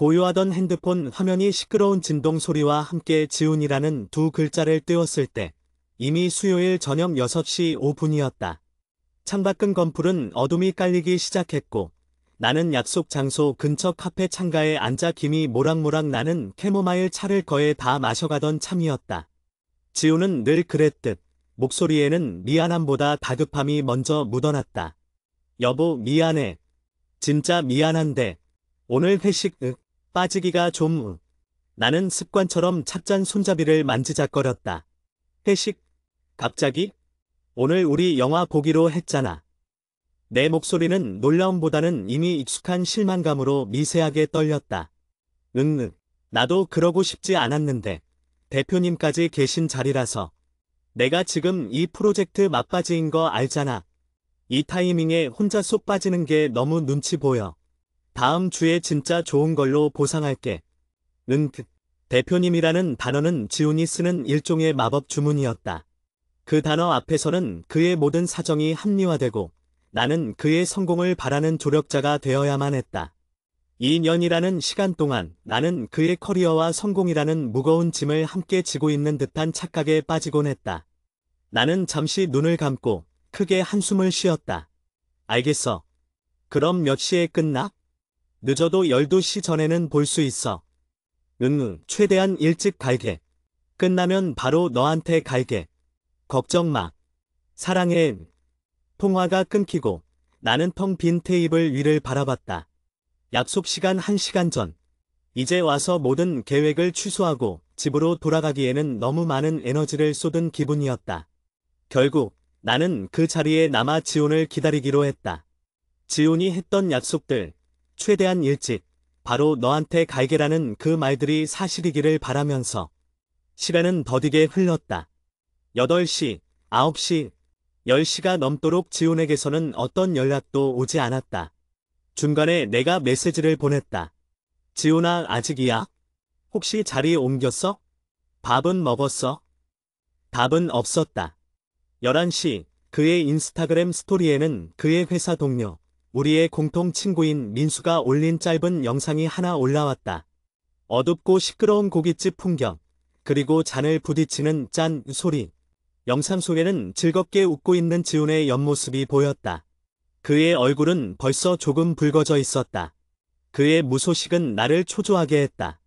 고요하던 핸드폰 화면이 시끄러운 진동 소리와 함께 지훈이라는 두 글자를 띄웠을 때 이미 수요일 저녁 6시 5분이었다. 창밖은 검풀은 어둠이 깔리기 시작했고 나는 약속 장소 근처 카페 창가에 앉아 김이 모락모락 나는 캐모마일 차를 거의 다 마셔가던 참이었다. 지훈은 늘 그랬듯 목소리에는 미안함보다 다급함이 먼저 묻어났다. 여보 미안해. 진짜 미안한데 오늘 회식 빠지기가 좀 나는 습관처럼 찻잔 손잡이를 만지작거렸다. 회식? 갑자기? 오늘 우리 영화 보기로 했잖아. 내 목소리는 놀라움보다는 이미 익숙한 실망감으로 미세하게 떨렸다. 나도 그러고 싶지 않았는데 대표님까지 계신 자리라서. 내가 지금 이 프로젝트 막바지인 거 알잖아. 이 타이밍에 혼자 쏙 빠지는 게 너무 눈치 보여. 다음 주에 진짜 좋은 걸로 보상할게. 대표님이라는 단어는 지훈이 쓰는 일종의 마법 주문이었다. 그 단어 앞에서는 그의 모든 사정이 합리화되고 나는 그의 성공을 바라는 조력자가 되어야만 했다. 2년이라는 시간 동안 나는 그의 커리어와 성공이라는 무거운 짐을 함께 지고 있는 듯한 착각에 빠지곤 했다. 나는 잠시 눈을 감고 크게 한숨을 쉬었다. 알겠어. 그럼 몇 시에 끝나? 늦어도 12시 전에는 볼 수 있어. 최대한 일찍 갈게. 끝나면 바로 너한테 갈게. 걱정 마. 사랑해. 통화가 끊기고 나는 텅 빈 테이블 위를 바라봤다. 약속 시간 1시간 전. 이제 와서 모든 계획을 취소하고 집으로 돌아가기에는 너무 많은 에너지를 쏟은 기분이었다. 결국 나는 그 자리에 남아 지훈을 기다리기로 했다. 지훈이 했던 약속들, 최대한 일찍, 바로 너한테 갈게라는 그 말들이 사실이기를 바라면서 시간은 더디게 흘렀다. 8시, 9시, 10시가 넘도록 지훈에게서는 어떤 연락도 오지 않았다. 중간에 내가 메시지를 보냈다. 지훈아 아직이야? 혹시 자리 옮겼어? 밥은 먹었어? 답은 없었다. 11시, 그의 인스타그램 스토리에는 그의 회사 동료, 우리의 공통 친구인 민수가 올린 짧은 영상이 하나 올라왔다. 어둡고 시끄러운 고깃집 풍경, 그리고 잔을 부딪히는 짠 소리. 영상 속에는 즐겁게 웃고 있는 지훈의 옆모습이 보였다. 그의 얼굴은 벌써 조금 붉어져 있었다. 그의 무소식은 나를 초조하게 했다.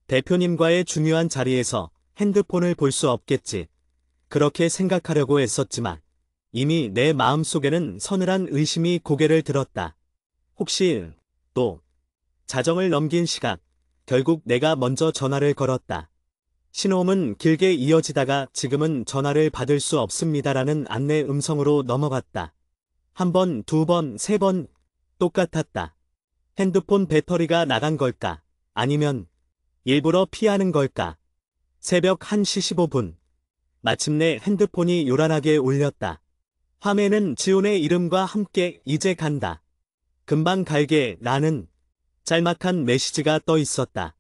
대표님과의 중요한 자리에서 핸드폰을 볼 수 없겠지. 그렇게 생각하려고 했었지만 이미 내 마음속에는 서늘한 의심이 고개를 들었다. 혹시 또 자정을 넘긴 시각, 결국 내가 먼저 전화를 걸었다. 신호음은 길게 이어지다가 지금은 전화를 받을 수 없습니다라는 안내 음성으로 넘어갔다. 한 번, 두 번, 세 번 똑같았다. 핸드폰 배터리가 나간 걸까? 아니면 일부러 피하는 걸까? 새벽 1시 15분. 마침내 핸드폰이 요란하게 울렸다. 화면에는 지훈의 이름과 함께 이제 간다. 금방 갈게 라는 짤막한 메시지가 떠 있었다.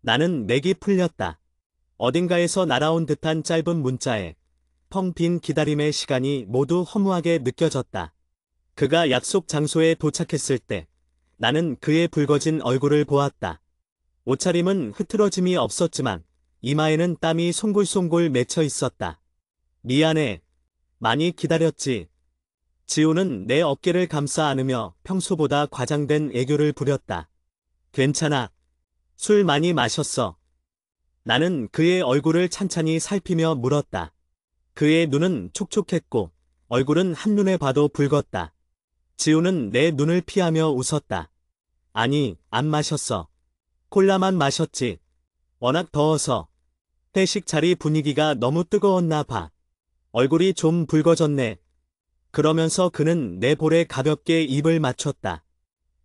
나는 맥이 풀렸다. 어딘가에서 날아온 듯한 짧은 문자에 텅 빈 기다림의 시간이 모두 허무하게 느껴졌다. 그가 약속 장소에 도착했을 때 나는 그의 붉어진 얼굴을 보았다. 옷차림은 흐트러짐이 없었지만 이마에는 땀이 송골송골 맺혀 있었다. 미안해. 많이 기다렸지. 지훈은 내 어깨를 감싸 안으며 평소보다 과장된 애교를 부렸다. 괜찮아. 술 많이 마셨어. 나는 그의 얼굴을 찬찬히 살피며 물었다. 그의 눈은 촉촉했고 얼굴은 한눈에 봐도 붉었다. 지훈은 내 눈을 피하며 웃었다. 아니, 안 마셨어. 콜라만 마셨지. 워낙 더워서. 회식 자리 분위기가 너무 뜨거웠나 봐. 얼굴이 좀 붉어졌네. 그러면서 그는 내 볼에 가볍게 입을 맞췄다.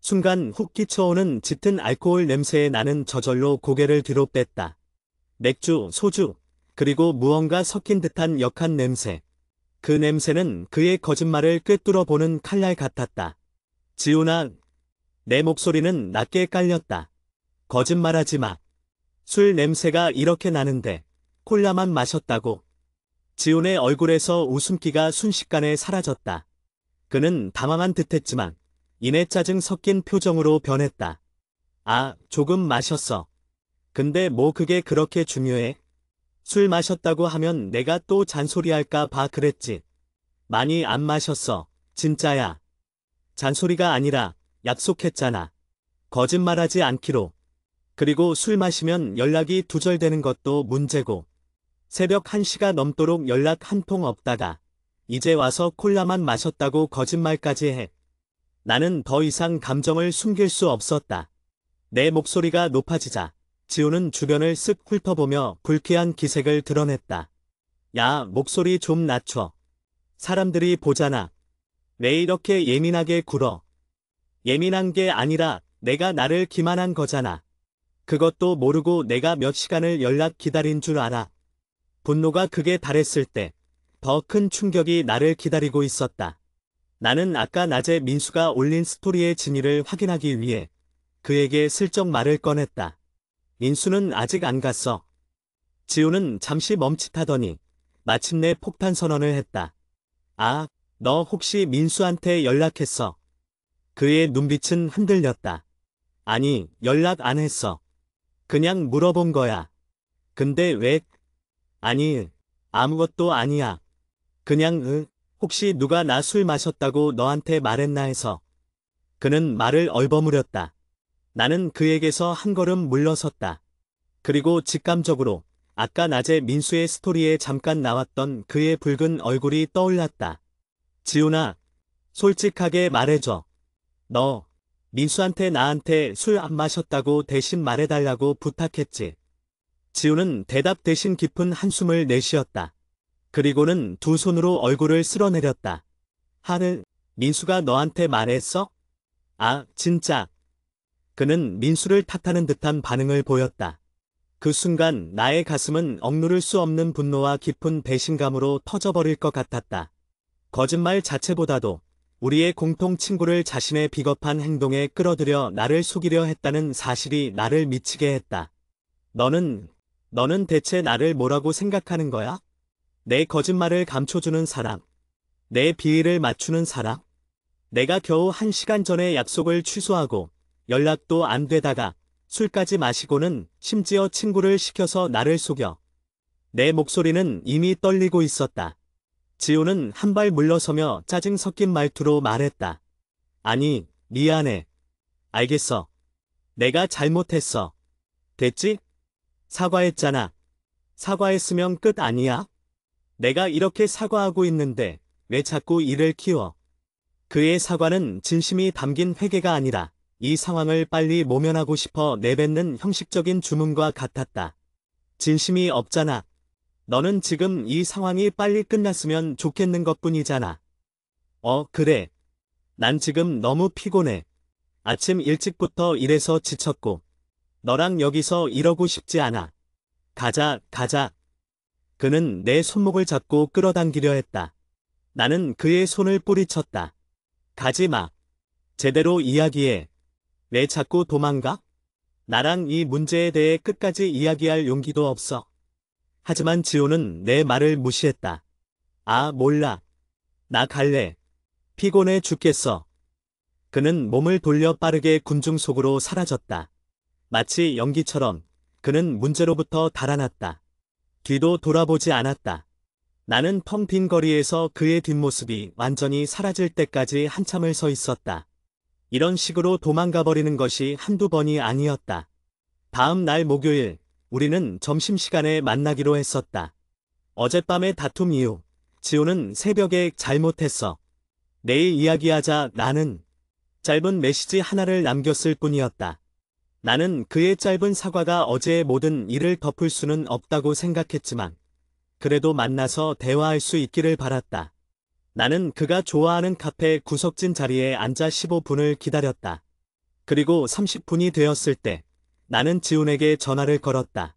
순간 훅 끼쳐오는 짙은 알코올 냄새에 나는 저절로 고개를 뒤로 뺐다. 맥주, 소주, 그리고 무언가 섞인 듯한 역한 냄새. 그 냄새는 그의 거짓말을 꿰뚫어 보는 칼날 같았다. 지훈아, 내 목소리는 낮게 깔렸다. 거짓말하지 마. 술 냄새가 이렇게 나는데 콜라만 마셨다고. 지훈의 얼굴에서 웃음기가 순식간에 사라졌다. 그는 당황한 듯했지만 이내 짜증 섞인 표정으로 변했다. 조금 마셨어. 근데 뭐 그게 그렇게 중요해? 술 마셨다고 하면 내가 또 잔소리할까 봐 그랬지. 많이 안 마셨어. 진짜야. 잔소리가 아니라 약속했잖아. 거짓말하지 않기로. 그리고 술 마시면 연락이 두절되는 것도 문제고. 새벽 1시가 넘도록 연락 한 통 없다가 이제 와서 콜라만 마셨다고 거짓말까지 해. 나는 더 이상 감정을 숨길 수 없었다. 내 목소리가 높아지자 지우는 주변을 쓱 훑어보며 불쾌한 기색을 드러냈다. 야, 목소리 좀 낮춰. 사람들이 보잖아. 왜 이렇게 예민하게 굴어? 예민한 게 아니라 내가 나를 기만한 거잖아. 그것도 모르고 내가 몇 시간을 연락 기다린 줄 알아. 분노가 극에 달했을 때 더 큰 충격이 나를 기다리고 있었다. 나는 아까 낮에 민수가 올린 스토리의 진위를 확인하기 위해 그에게 슬쩍 말을 꺼냈다. 민수는 아직 안 갔어. 지우는 잠시 멈칫하더니 마침내 폭탄 선언을 했다. 너 혹시 민수한테 연락했어? 그의 눈빛은 흔들렸다. 아니, 연락 안 했어. 그냥 물어본 거야. 근데 왜? 아니, 아무것도 아니야. 그냥 혹시 누가 나 술 마셨다고 너한테 말했나 해서. 그는 말을 얼버무렸다. 나는 그에게서 한 걸음 물러섰다. 그리고 직감적으로 아까 낮에 민수의 스토리에 잠깐 나왔던 그의 붉은 얼굴이 떠올랐다. 지훈아, 솔직하게 말해줘. 너 민수한테 나한테 술 안 마셨다고 대신 말해달라고 부탁했지. 지훈은 대답 대신 깊은 한숨을 내쉬었다. 그리고는 두 손으로 얼굴을 쓸어내렸다. 민수가 너한테 말했어? 진짜. 그는 민수를 탓하는 듯한 반응을 보였다. 그 순간 나의 가슴은 억누를 수 없는 분노와 깊은 배신감으로 터져버릴 것 같았다. 거짓말 자체보다도 우리의 공통 친구를 자신의 비겁한 행동에 끌어들여 나를 속이려 했다는 사실이 나를 미치게 했다. 너는 대체 나를 뭐라고 생각하는 거야? 내 거짓말을 감춰주는 사람? 내 비위를 맞추는 사람? 내가 겨우 1시간 전에 약속을 취소하고 연락도 안 되다가 술까지 마시고는 심지어 친구를 시켜서 나를 속여. 내 목소리는 이미 떨리고 있었다. 지우는 한 발 물러서며 짜증 섞인 말투로 말했다. 아니, 미안해. 알겠어. 내가 잘못했어. 됐지? 사과했잖아. 사과했으면 끝 아니야? 내가 이렇게 사과하고 있는데 왜 자꾸 이를 키워? 그의 사과는 진심이 담긴 회개가 아니라 이 상황을 빨리 모면하고 싶어 내뱉는 형식적인 주문과 같았다. 진심이 없잖아. 너는 지금 이 상황이 빨리 끝났으면 좋겠는 것뿐이잖아. 그래. 난 지금 너무 피곤해. 아침 일찍부터 일해서 지쳤고 너랑 여기서 이러고 싶지 않아. 가자. 그는 내 손목을 잡고 끌어당기려 했다. 나는 그의 손을 뿌리쳤다. 가지 마. 제대로 이야기해. 왜 자꾸 도망가? 나랑 이 문제에 대해 끝까지 이야기할 용기도 없어. 하지만 지호는 내 말을 무시했다. 몰라. 나 갈래. 피곤해 죽겠어. 그는 몸을 돌려 빠르게 군중 속으로 사라졌다. 마치 연기처럼 그는 문제로부터 달아났다. 뒤도 돌아보지 않았다. 나는 텅 빈 거리에서 그의 뒷모습이 완전히 사라질 때까지 한참을 서 있었다. 이런 식으로 도망가 버리는 것이 한두 번이 아니었다. 다음 날 목요일, 우리는 점심시간에 만나기로 했었다. 어젯밤의 다툼 이후, 지호는 새벽에 잘못했어. 내일 이야기하자. 나는 짧은 메시지 하나를 남겼을 뿐이었다. 나는 그의 짧은 사과가 어제의 모든 일을 덮을 수는 없다고 생각했지만 그래도 만나서 대화할 수 있기를 바랐다. 나는 그가 좋아하는 카페 구석진 자리에 앉아 15분을 기다렸다. 그리고 30분이 되었을 때 나는 지훈에게 전화를 걸었다.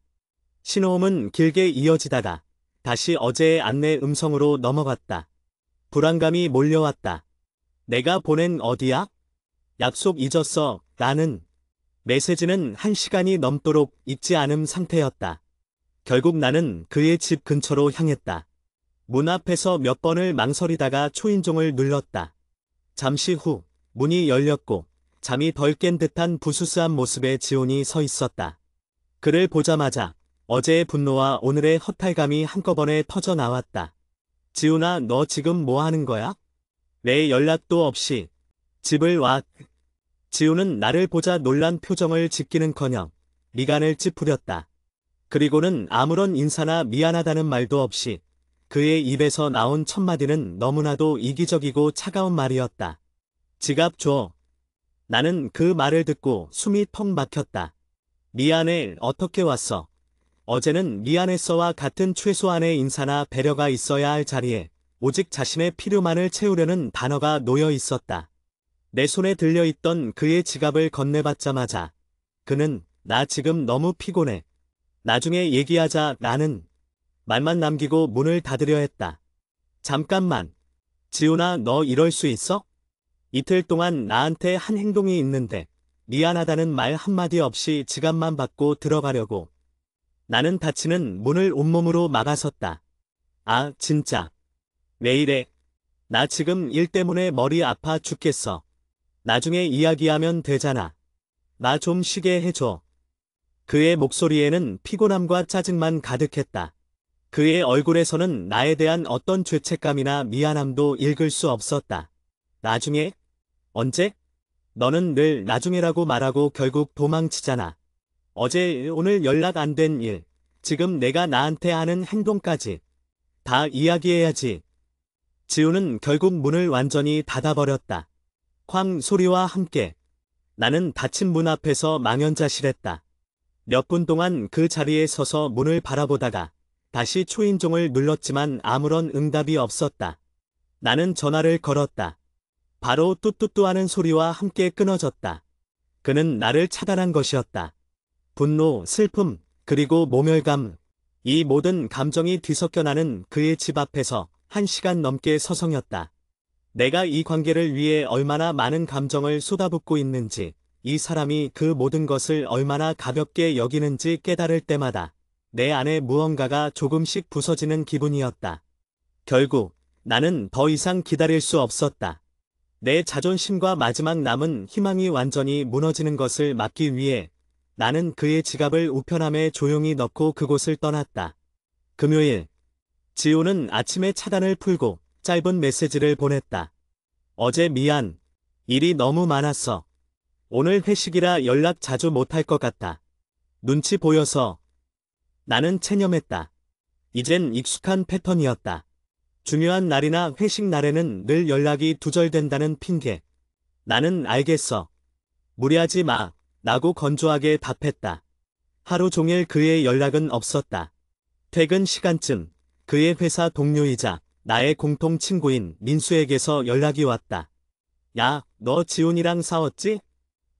신호음은 길게 이어지다가 다시 어제의 안내 음성으로 넘어갔다. 불안감이 몰려왔다. 내가 보낸 어디야? 약속 잊었어. 나는 메시지는 1시간이 넘도록 읽지 않은 상태였다. 결국 나는 그의 집 근처로 향했다. 문 앞에서 몇 번을 망설이다가 초인종을 눌렀다. 잠시 후 문이 열렸고 잠이 덜 깬 듯한 부스스한 모습의 지훈이 서 있었다. 그를 보자마자 어제의 분노와 오늘의 허탈감이 한꺼번에 터져 나왔다. 지훈아, 너 지금 뭐 하는 거야? 왜 연락도 없이 집을 와? 지훈은 나를 보자 놀란 표정을 짓기는커녕 미간을 찌푸렸다. 그리고는 아무런 인사나 미안하다는 말도 없이 그의 입에서 나온 첫마디는 너무나도 이기적이고 차가운 말이었다. 지갑 줘. 나는 그 말을 듣고 숨이 턱 막혔다. 미안해, 어떻게 왔어? 어제는 미안했어와 같은 최소한의 인사나 배려가 있어야 할 자리에 오직 자신의 필요만을 채우려는 단어가 놓여 있었다. 내 손에 들려있던 그의 지갑을 건네받자마자 그는 나 지금 너무 피곤해. 나중에 얘기하자. 라는 말만 남기고 문을 닫으려 했다. 잠깐만. 지훈아, 너 이럴 수 있어? 이틀 동안 나한테 한 행동이 있는데 미안하다는 말 한마디 없이 지갑만 받고 들어가려고. 나는 닫히는 문을 온몸으로 막아섰다. 아, 진짜. 왜 이래? 나 지금 일 때문에 머리 아파 죽겠어. 나중에 이야기하면 되잖아. 나 좀 쉬게 해줘. 그의 목소리에는 피곤함과 짜증만 가득했다. 그의 얼굴에서는 나에 대한 어떤 죄책감이나 미안함도 읽을 수 없었다. 나중에? 언제? 너는 늘 나중에라고 말하고 결국 도망치잖아. 어제, 오늘 연락 안 된 일, 지금 내가 나한테 하는 행동까지 다 이야기해야지. 지훈은 결국 문을 완전히 닫아버렸다. 쾅 소리와 함께 나는 닫힌 문 앞에서 망연자실했다. 몇 분 동안 그 자리에 서서 문을 바라보다가 다시 초인종을 눌렀지만 아무런 응답이 없었다. 나는 전화를 걸었다. 바로 뚜뚜뚜 하는 소리와 함께 끊어졌다. 그는 나를 차단한 것이었다. 분노, 슬픔, 그리고 모멸감, 이 모든 감정이 뒤섞여 나는 그의 집 앞에서 1시간 넘게 서성였다. 내가 이 관계를 위해 얼마나 많은 감정을 쏟아붓고 있는지, 이 사람이 그 모든 것을 얼마나 가볍게 여기는지 깨달을 때마다 내 안에 무언가가 조금씩 부서지는 기분이었다. 결국 나는 더 이상 기다릴 수 없었다. 내 자존심과 마지막 남은 희망이 완전히 무너지는 것을 막기 위해 나는 그의 지갑을 우편함에 조용히 넣고 그곳을 떠났다. 금요일, 지호는 아침에 차단을 풀고 짧은 메시지를 보냈다. 어제 미안. 일이 너무 많았어. 오늘 회식이라 연락 자주 못할 것 같아. 눈치 보여서. 나는 체념했다. 이젠 익숙한 패턴이었다. 중요한 날이나 회식 날에는 늘 연락이 두절된다는 핑계. 나는 알겠어. 무리하지 마. 라고 건조하게 답했다. 하루 종일 그의 연락은 없었다. 퇴근 시간쯤 그의 회사 동료이자 나의 공통 친구인 민수에게서 연락이 왔다. 야, 너 지훈이랑 싸웠지?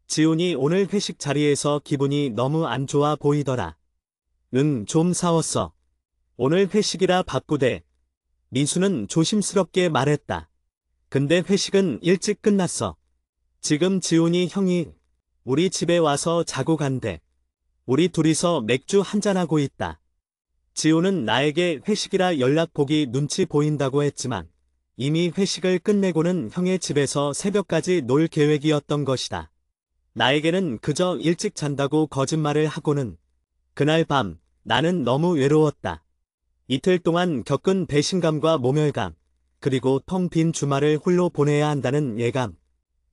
지훈이 오늘 회식 자리에서 기분이 너무 안 좋아 보이더라. 응, 좀 싸웠어. 오늘 회식이라 바쁘대. 민수는 조심스럽게 말했다. 근데 회식은 일찍 끝났어. 지금 지훈이 형이 우리 집에 와서 자고 간대. 우리 둘이서 맥주 한잔하고 있다. 지훈은 나에게 회식이라 연락 보기 눈치 보인다고 했지만 이미 회식을 끝내고는 형의 집에서 새벽까지 놀 계획이었던 것이다. 나에게는 그저 일찍 잔다고 거짓말을 하고는. 그날 밤 나는 너무 외로웠다. 이틀 동안 겪은 배신감과 모멸감, 그리고 텅 빈 주말을 홀로 보내야 한다는 예감.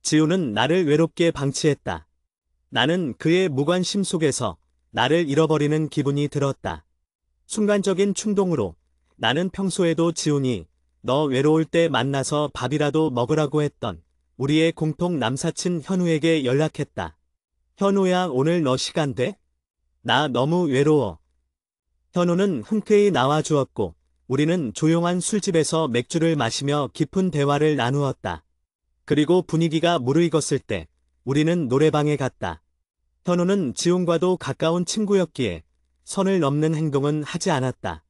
지훈은 나를 외롭게 방치했다. 나는 그의 무관심 속에서 나를 잃어버리는 기분이 들었다. 순간적인 충동으로 나는 평소에도 지훈이 너 외로울 때 만나서 밥이라도 먹으라고 했던 우리의 공통 남사친 현우에게 연락했다. 현우야, 오늘 너 시간 돼? 나 너무 외로워. 현우는 흔쾌히 나와주었고 우리는 조용한 술집에서 맥주를 마시며 깊은 대화를 나누었다. 그리고 분위기가 무르익었을 때 우리는 노래방에 갔다. 현우는 지훈과도 가까운 친구였기에 선을 넘는 행동은 하지 않았다.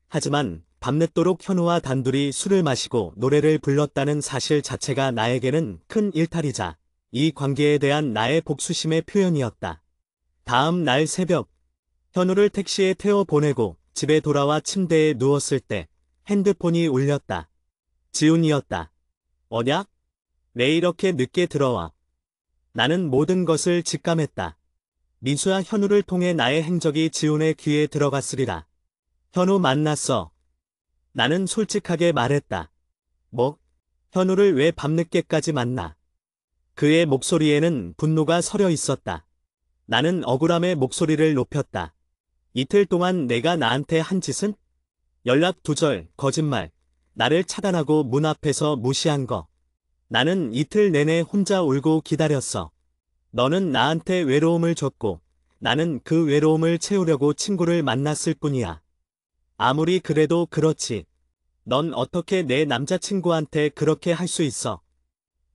하지만 밤늦도록 현우와 단둘이 술을 마시고 노래를 불렀다는 사실 자체가 나에게는 큰 일탈이자 이 관계에 대한 나의 복수심의 표현이었다. 다음 날 새벽, 현우를 택시에 태워 보내고 집에 돌아와 침대에 누웠을 때 핸드폰이 울렸다. 지훈이었다. 뭐냐? 왜 이렇게 늦게 들어와? 나는 모든 것을 직감했다. 민수야, 현우를 통해 나의 행적이 지훈의 귀에 들어갔으리라. 현우 만났어. 나는 솔직하게 말했다. 뭐? 현우를 왜 밤늦게까지 만나? 그의 목소리에는 분노가 서려 있었다. 나는 억울함에 목소리를 높였다. 이틀 동안 내가 나한테 한 짓은? 연락 두절, 거짓말, 나를 차단하고 문 앞에서 무시한 거. 나는 이틀 내내 혼자 울고 기다렸어. 너는 나한테 외로움을 줬고, 나는 그 외로움을 채우려고 친구를 만났을 뿐이야. 아무리 그래도 그렇지. 넌 어떻게 내 남자친구한테 그렇게 할 수 있어?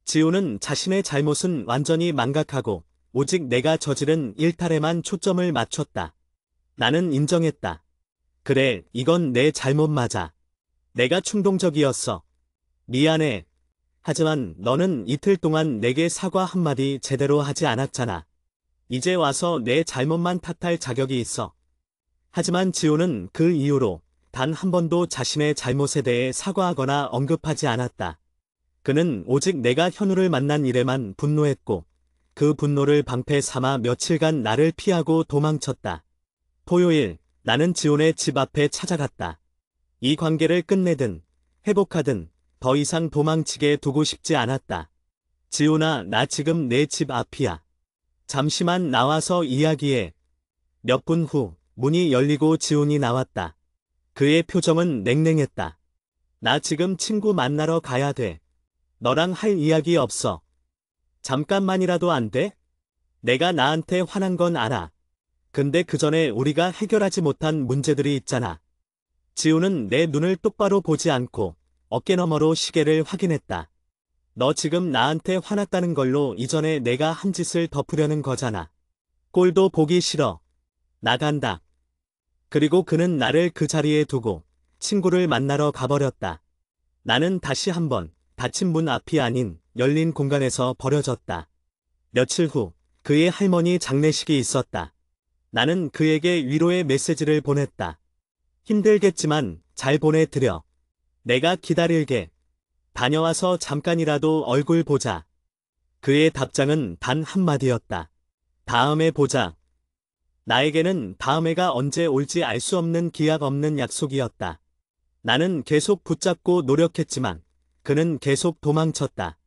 지우는 자신의 잘못은 완전히 망각하고 오직 내가 저지른 일탈에만 초점을 맞췄다. 나는 인정했다. 그래, 이건 내 잘못 맞아. 내가 충동적이었어. 미안해. 하지만 너는 이틀 동안 내게 사과 한마디 제대로 하지 않았잖아. 이제 와서 내 잘못만 탓할 자격이 있어. 하지만 지우는 그 이후로 단 한 번도 자신의 잘못에 대해 사과하거나 언급하지 않았다. 그는 오직 내가 현우를 만난 일에만 분노했고 그 분노를 방패 삼아 며칠간 나를 피하고 도망쳤다. 토요일, 나는 지훈의 집 앞에 찾아갔다. 이 관계를 끝내든 회복하든 더 이상 도망치게 두고 싶지 않았다. 지훈아, 나 지금 내 집 앞이야. 잠시만 나와서 이야기해. 몇 분 후 문이 열리고 지훈이 나왔다. 그의 표정은 냉랭했다. 나 지금 친구 만나러 가야 돼. 너랑 할 이야기 없어. 잠깐만이라도 안 돼? 내가 나한테 화난 건 알아. 근데 그 전에 우리가 해결하지 못한 문제들이 있잖아. 지우는 내 눈을 똑바로 보지 않고 어깨너머로 시계를 확인했다. 너 지금 나한테 화났다는 걸로 이전에 내가 한 짓을 덮으려는 거잖아. 꼴도 보기 싫어. 나간다. 그리고 그는 나를 그 자리에 두고 친구를 만나러 가버렸다. 나는 다시 한번 닫힌 문 앞이 아닌 열린 공간에서 버려졌다. 며칠 후 그의 할머니 장례식이 있었다. 나는 그에게 위로의 메시지를 보냈다. 힘들겠지만 잘 보내드려. 내가 기다릴게. 다녀와서 잠깐이라도 얼굴 보자. 그의 답장은 단 한마디였다. 다음에 보자. 나에게는 다음해가 언제 올지 알 수 없는 기약 없는 약속이었다. 나는 계속 붙잡고 노력했지만 그는 계속 도망쳤다.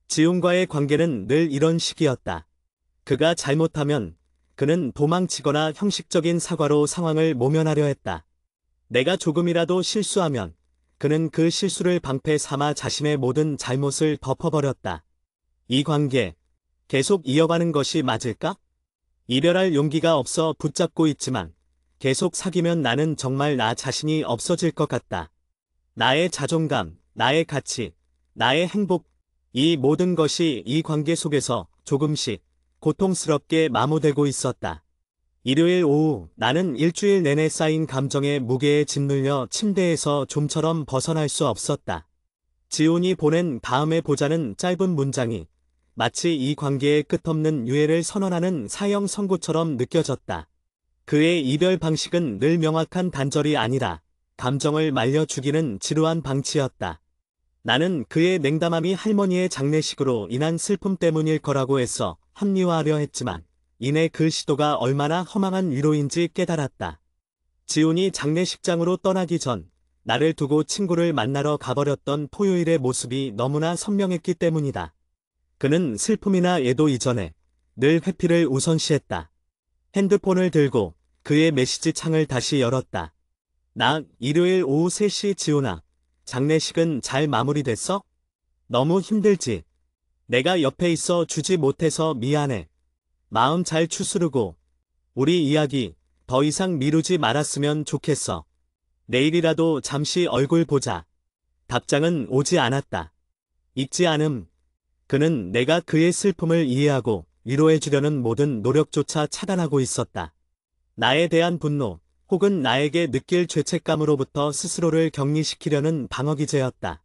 지훈과의 관계는 늘 이런 식이었다. 그가 잘못하면 그는 도망치거나 형식적인 사과로 상황을 모면하려 했다. 내가 조금이라도 실수하면 그는 그 실수를 방패 삼아 자신의 모든 잘못을 덮어버렸다. 이 관계 계속 이어가는 것이 맞을까? 이별할 용기가 없어 붙잡고 있지만 계속 사귀면 나는 정말 나 자신이 없어질 것 같다. 나의 자존감, 나의 가치, 나의 행복, 이 모든 것이 이 관계 속에서 조금씩 고통스럽게 마모되고 있었다. 일요일 오후 나는 일주일 내내 쌓인 감정의 무게에 짓눌려 침대에서 좀처럼 벗어날 수 없었다. 지훈이 보낸 다음에 보자는 짧은 문장이 마치 이 관계의 끝없는 유예를 선언하는 사형 선고처럼 느껴졌다. 그의 이별 방식은 늘 명확한 단절이 아니라 감정을 말려 죽이는 지루한 방치였다. 나는 그의 냉담함이 할머니의 장례식으로 인한 슬픔 때문일 거라고 해서 합리화하려 했지만 이내 그 시도가 얼마나 허망한 위로인지 깨달았다. 지훈이 장례식장으로 떠나기 전 나를 두고 친구를 만나러 가버렸던 토요일의 모습이 너무나 선명했기 때문이다. 그는 슬픔이나 애도 이전에 늘 회피를 우선시했다. 핸드폰을 들고 그의 메시지 창을 다시 열었다. 나 일요일 오후 3시 지훈아. 장례식은 잘 마무리됐어? 너무 힘들지? 내가 옆에 있어 주지 못해서 미안해. 마음 잘 추스르고 우리 이야기 더 이상 미루지 말았으면 좋겠어. 내일이라도 잠시 얼굴 보자. 답장은 오지 않았다. 읽지 않음. 그는 내가 그의 슬픔을 이해하고 위로해주려는 모든 노력조차 차단하고 있었다. 나에 대한 분노 혹은 나에게 느낄 죄책감으로부터 스스로를 격리시키려는 방어기제였다.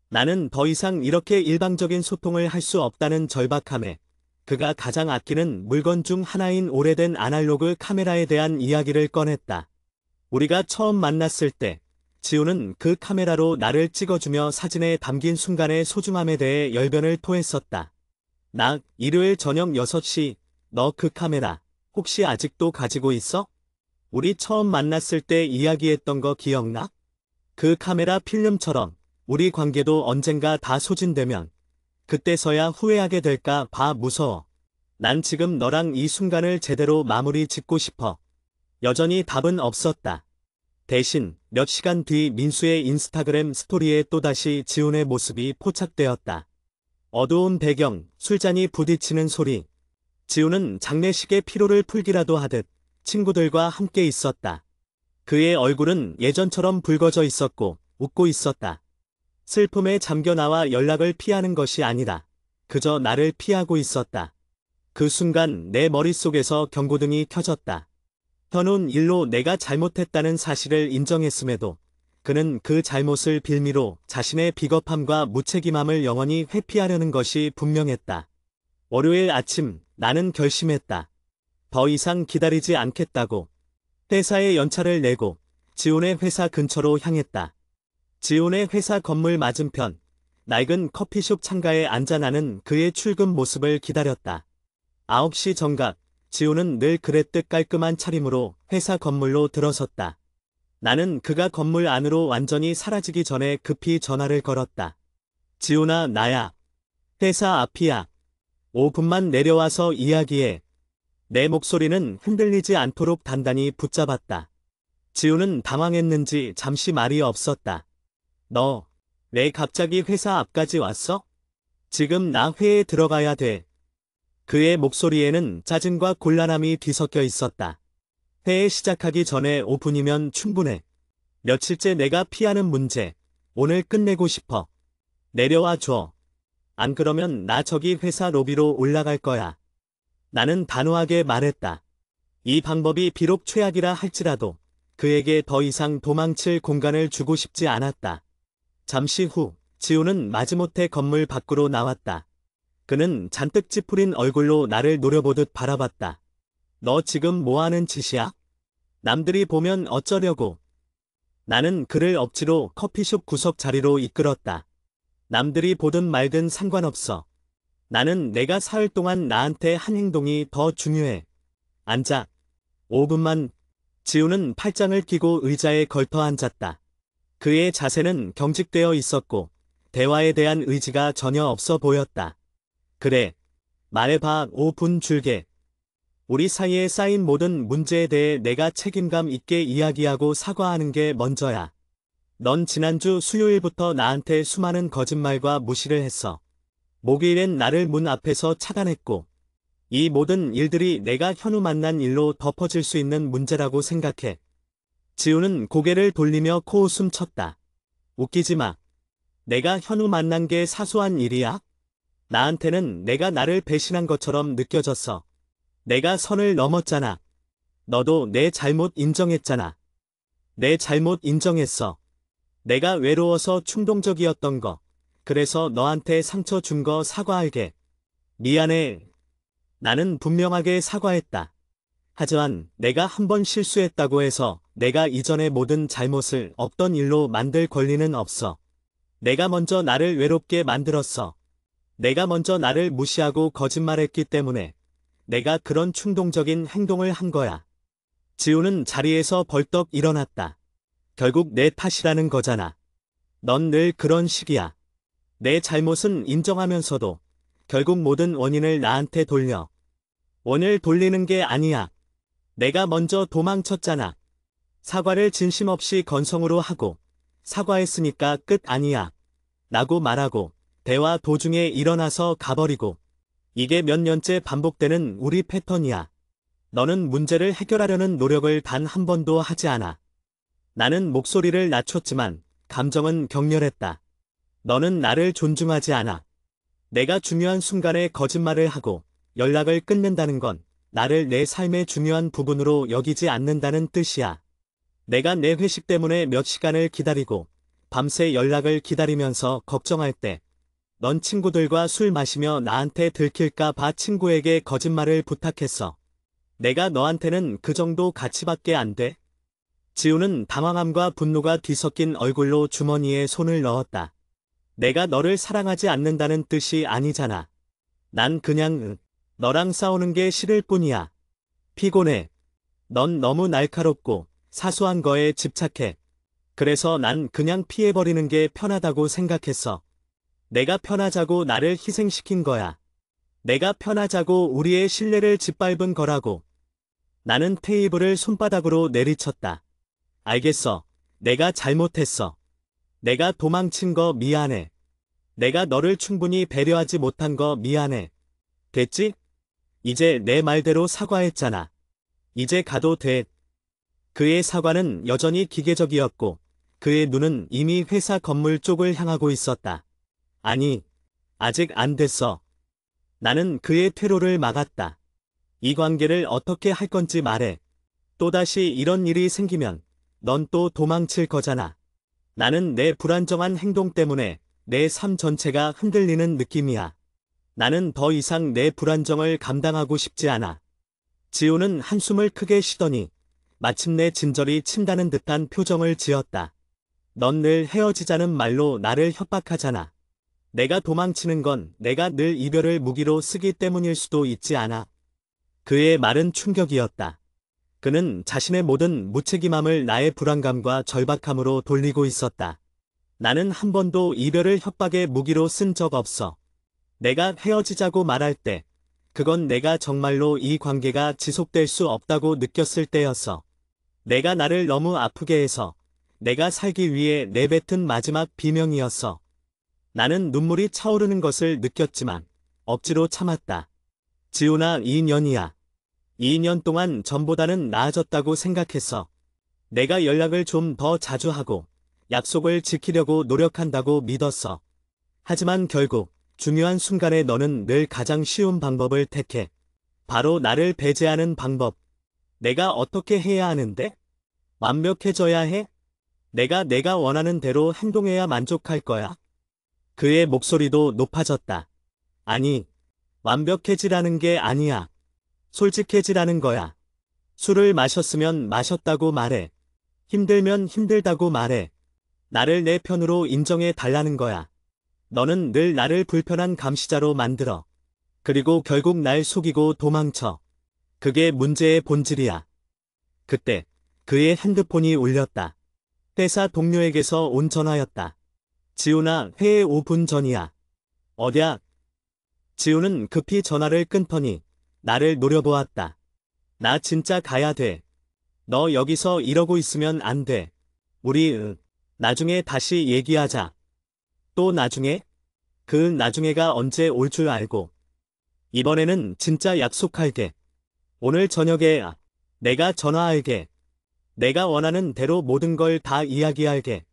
나는 더 이상 이렇게 일방적인 소통을 할 수 없다는 절박함에 그가 가장 아끼는 물건 중 하나인 오래된 아날로그 카메라에 대한 이야기를 꺼냈다. 우리가 처음 만났을 때 지우는 그 카메라로 나를 찍어주며 사진에 담긴 순간의 소중함에 대해 열변을 토했었다. 나 일요일 저녁 6시, 너 그 카메라 혹시 아직도 가지고 있어? 우리 처음 만났을 때 이야기했던 거 기억나? 그 카메라 필름처럼 우리 관계도 언젠가 다 소진되면 그때서야 후회하게 될까 봐 무서워. 난 지금 너랑 이 순간을 제대로 마무리 짓고 싶어. 여전히 답은 없었다. 대신 몇 시간 뒤 민수의 인스타그램 스토리에 또다시 지훈의 모습이 포착되었다. 어두운 배경, 술잔이 부딪히는 소리. 지훈은 장례식의 피로를 풀기라도 하듯 친구들과 함께 있었다. 그의 얼굴은 예전처럼 붉어져 있었고 웃고 있었다. 슬픔에 잠겨 나와 연락을 피하는 것이 아니라 그저 나를 피하고 있었다. 그 순간 내 머릿속에서 경고등이 켜졌다. 현훈 일로 내가 잘못했다는 사실을 인정했음에도 그는 그 잘못을 빌미로 자신의 비겁함과 무책임함을 영원히 회피하려는 것이 분명했다. 월요일 아침 나는 결심했다. 더 이상 기다리지 않겠다고. 회사에 연차를 내고 지훈의 회사 근처로 향했다. 지훈의 회사 건물 맞은편 낡은 커피숍 창가에 앉아 나는 그의 출근 모습을 기다렸다. 9시 정각 지훈은 늘 그랬듯 깔끔한 차림으로 회사 건물로 들어섰다. 나는 그가 건물 안으로 완전히 사라지기 전에 급히 전화를 걸었다. 지훈아, 나야. 회사 앞이야. 5분만 내려와서 이야기해. 내 목소리는 흔들리지 않도록 단단히 붙잡았다. 지훈은 당황했는지 잠시 말이 없었다. 너, 왜 갑자기 회사 앞까지 왔어? 지금 나 회에 들어가야 돼. 그의 목소리에는 짜증과 곤란함이 뒤섞여 있었다. 회에 시작하기 전에 5분이면 충분해. 며칠째 내가 피하는 문제, 오늘 끝내고 싶어. 내려와 줘. 안 그러면 나 저기 회사 로비로 올라갈 거야. 나는 단호하게 말했다. 이 방법이 비록 최악이라 할지라도 그에게 더 이상 도망칠 공간을 주고 싶지 않았다. 잠시 후 지훈은 마지못해 건물 밖으로 나왔다. 그는 잔뜩 찌푸린 얼굴로 나를 노려보듯 바라봤다. 너 지금 뭐하는 짓이야? 남들이 보면 어쩌려고. 나는 그를 억지로 커피숍 구석 자리로 이끌었다. 남들이 보든 말든 상관없어. 나는 내가 사흘 동안 나한테 한 행동이 더 중요해. 앉아. 5분만. 지훈은 팔짱을 끼고 의자에 걸터 앉았다. 그의 자세는 경직되어 있었고 대화에 대한 의지가 전혀 없어 보였다. 그래. 말해봐. 5분 줄게. 우리 사이에 쌓인 모든 문제에 대해 내가 책임감 있게 이야기하고 사과하는 게 먼저야. 넌 지난주 수요일부터 나한테 수많은 거짓말과 무시를 했어. 목요일엔 나를 문 앞에서 차단했고 이 모든 일들이 내가 현우 만난 일로 덮어질 수 있는 문제라고 생각해. 지훈은 고개를 돌리며 코웃음 쳤다. 웃기지 마. 내가 현우 만난 게 사소한 일이야? 나한테는 내가 나를 배신한 것처럼 느껴졌어. 내가 선을 넘었잖아. 너도 내 잘못 인정했잖아. 내 잘못 인정했어. 내가 외로워서 충동적이었던 거. 그래서 너한테 상처 준 거 사과할게. 미안해. 나는 분명하게 사과했다. 하지만 내가 한 번 실수했다고 해서 내가 이전의 모든 잘못을 없던 일로 만들 권리는 없어. 내가 먼저 나를 외롭게 만들었어. 내가 먼저 나를 무시하고 거짓말했기 때문에 내가 그런 충동적인 행동을 한 거야. 지훈은 자리에서 벌떡 일어났다. 결국 내 탓이라는 거잖아. 넌 늘 그런 식이야. 내 잘못은 인정하면서도 결국 모든 원인을 나한테 돌려. 원을 돌리는 게 아니야. 내가 먼저 도망쳤잖아. 사과를 진심 없이 건성으로 하고 사과했으니까 끝 아니야. 라고 말하고 대화 도중에 일어나서 가버리고. 이게 몇 년째 반복되는 우리 패턴이야. 너는 문제를 해결하려는 노력을 단 한 번도 하지 않아. 나는 목소리를 낮췄지만 감정은 격렬했다. 너는 나를 존중하지 않아. 내가 중요한 순간에 거짓말을 하고 연락을 끊는다는 건 나를 내 삶의 중요한 부분으로 여기지 않는다는 뜻이야. 내가 내 회식 때문에 몇 시간을 기다리고 밤새 연락을 기다리면서 걱정할 때 넌 친구들과 술 마시며 나한테 들킬까 봐 친구에게 거짓말을 부탁했어. 내가 너한테는 그 정도 가치밖에 안 돼? 지훈은 당황함과 분노가 뒤섞인 얼굴로 주머니에 손을 넣었다. 내가 너를 사랑하지 않는다는 뜻이 아니잖아. 난 그냥 너랑 싸우는 게 싫을 뿐이야. 피곤해. 넌 너무 날카롭고 사소한 거에 집착해. 그래서 난 그냥 피해버리는 게 편하다고 생각했어. 내가 편하자고 나를 희생시킨 거야. 내가 편하자고 우리의 신뢰를 짓밟은 거라고. 나는 테이블을 손바닥으로 내리쳤다. 알겠어. 내가 잘못했어. 내가 도망친 거 미안해. 내가 너를 충분히 배려하지 못한 거 미안해. 됐지? 이제 내 말대로 사과했잖아. 이제 가도 돼. 그의 사과는 여전히 기계적이었고, 그의 눈은 이미 회사 건물 쪽을 향하고 있었다. 아니, 아직 안 됐어. 나는 그의 퇴로를 막았다. 이 관계를 어떻게 할 건지 말해. 또다시 이런 일이 생기면 넌 또 도망칠 거잖아. 나는 내 불안정한 행동 때문에 내 삶 전체가 흔들리는 느낌이야. 나는 더 이상 내 불안정을 감당하고 싶지 않아. 지우는 한숨을 크게 쉬더니 마침내 진저리 친다는 듯한 표정을 지었다. 넌 늘 헤어지자는 말로 나를 협박하잖아. 내가 도망치는 건 내가 늘 이별을 무기로 쓰기 때문일 수도 있지 않아. 그의 말은 충격이었다. 그는 자신의 모든 무책임함을 나의 불안감과 절박함으로 돌리고 있었다. 나는 한 번도 이별을 협박의 무기로 쓴 적 없어. 내가 헤어지자고 말할 때, 그건 내가 정말로 이 관계가 지속될 수 없다고 느꼈을 때였어. 내가 나를 너무 아프게 해서 내가 살기 위해 내뱉은 마지막 비명이었어. 나는 눈물이 차오르는 것을 느꼈지만 억지로 참았다. 지훈아, 2년이야. 2년 동안 전보다는 나아졌다고 생각했어. 내가 연락을 좀 더 자주 하고 약속을 지키려고 노력한다고 믿었어. 하지만 결국 중요한 순간에 너는 늘 가장 쉬운 방법을 택해. 바로 나를 배제하는 방법. 내가 어떻게 해야 하는데? 완벽해져야 해? 내가 원하는 대로 행동해야 만족할 거야? 그의 목소리도 높아졌다. 아니, 완벽해지라는 게 아니야. 솔직해지라는 거야. 술을 마셨으면 마셨다고 말해. 힘들면 힘들다고 말해. 나를 내 편으로 인정해 달라는 거야. 너는 늘 나를 불편한 감시자로 만들어. 그리고 결국 날 속이고 도망쳐. 그게 문제의 본질이야. 그때 그의 핸드폰이 울렸다. 회사 동료에게서 온 전화였다. 지훈아, 회의 5분 전이야. 어디야? 지훈은 급히 전화를 끊더니 나를 노려보았다. 나 진짜 가야 돼. 너 여기서 이러고 있으면 안 돼. 우리 나중에 다시 얘기하자. 또 나중에? 그 나중에가 언제 올 줄 알고. 이번에는 진짜 약속할게. 오늘 저녁에 내가 전화할게. 내가 원하는 대로 모든 걸 다 이야기할게.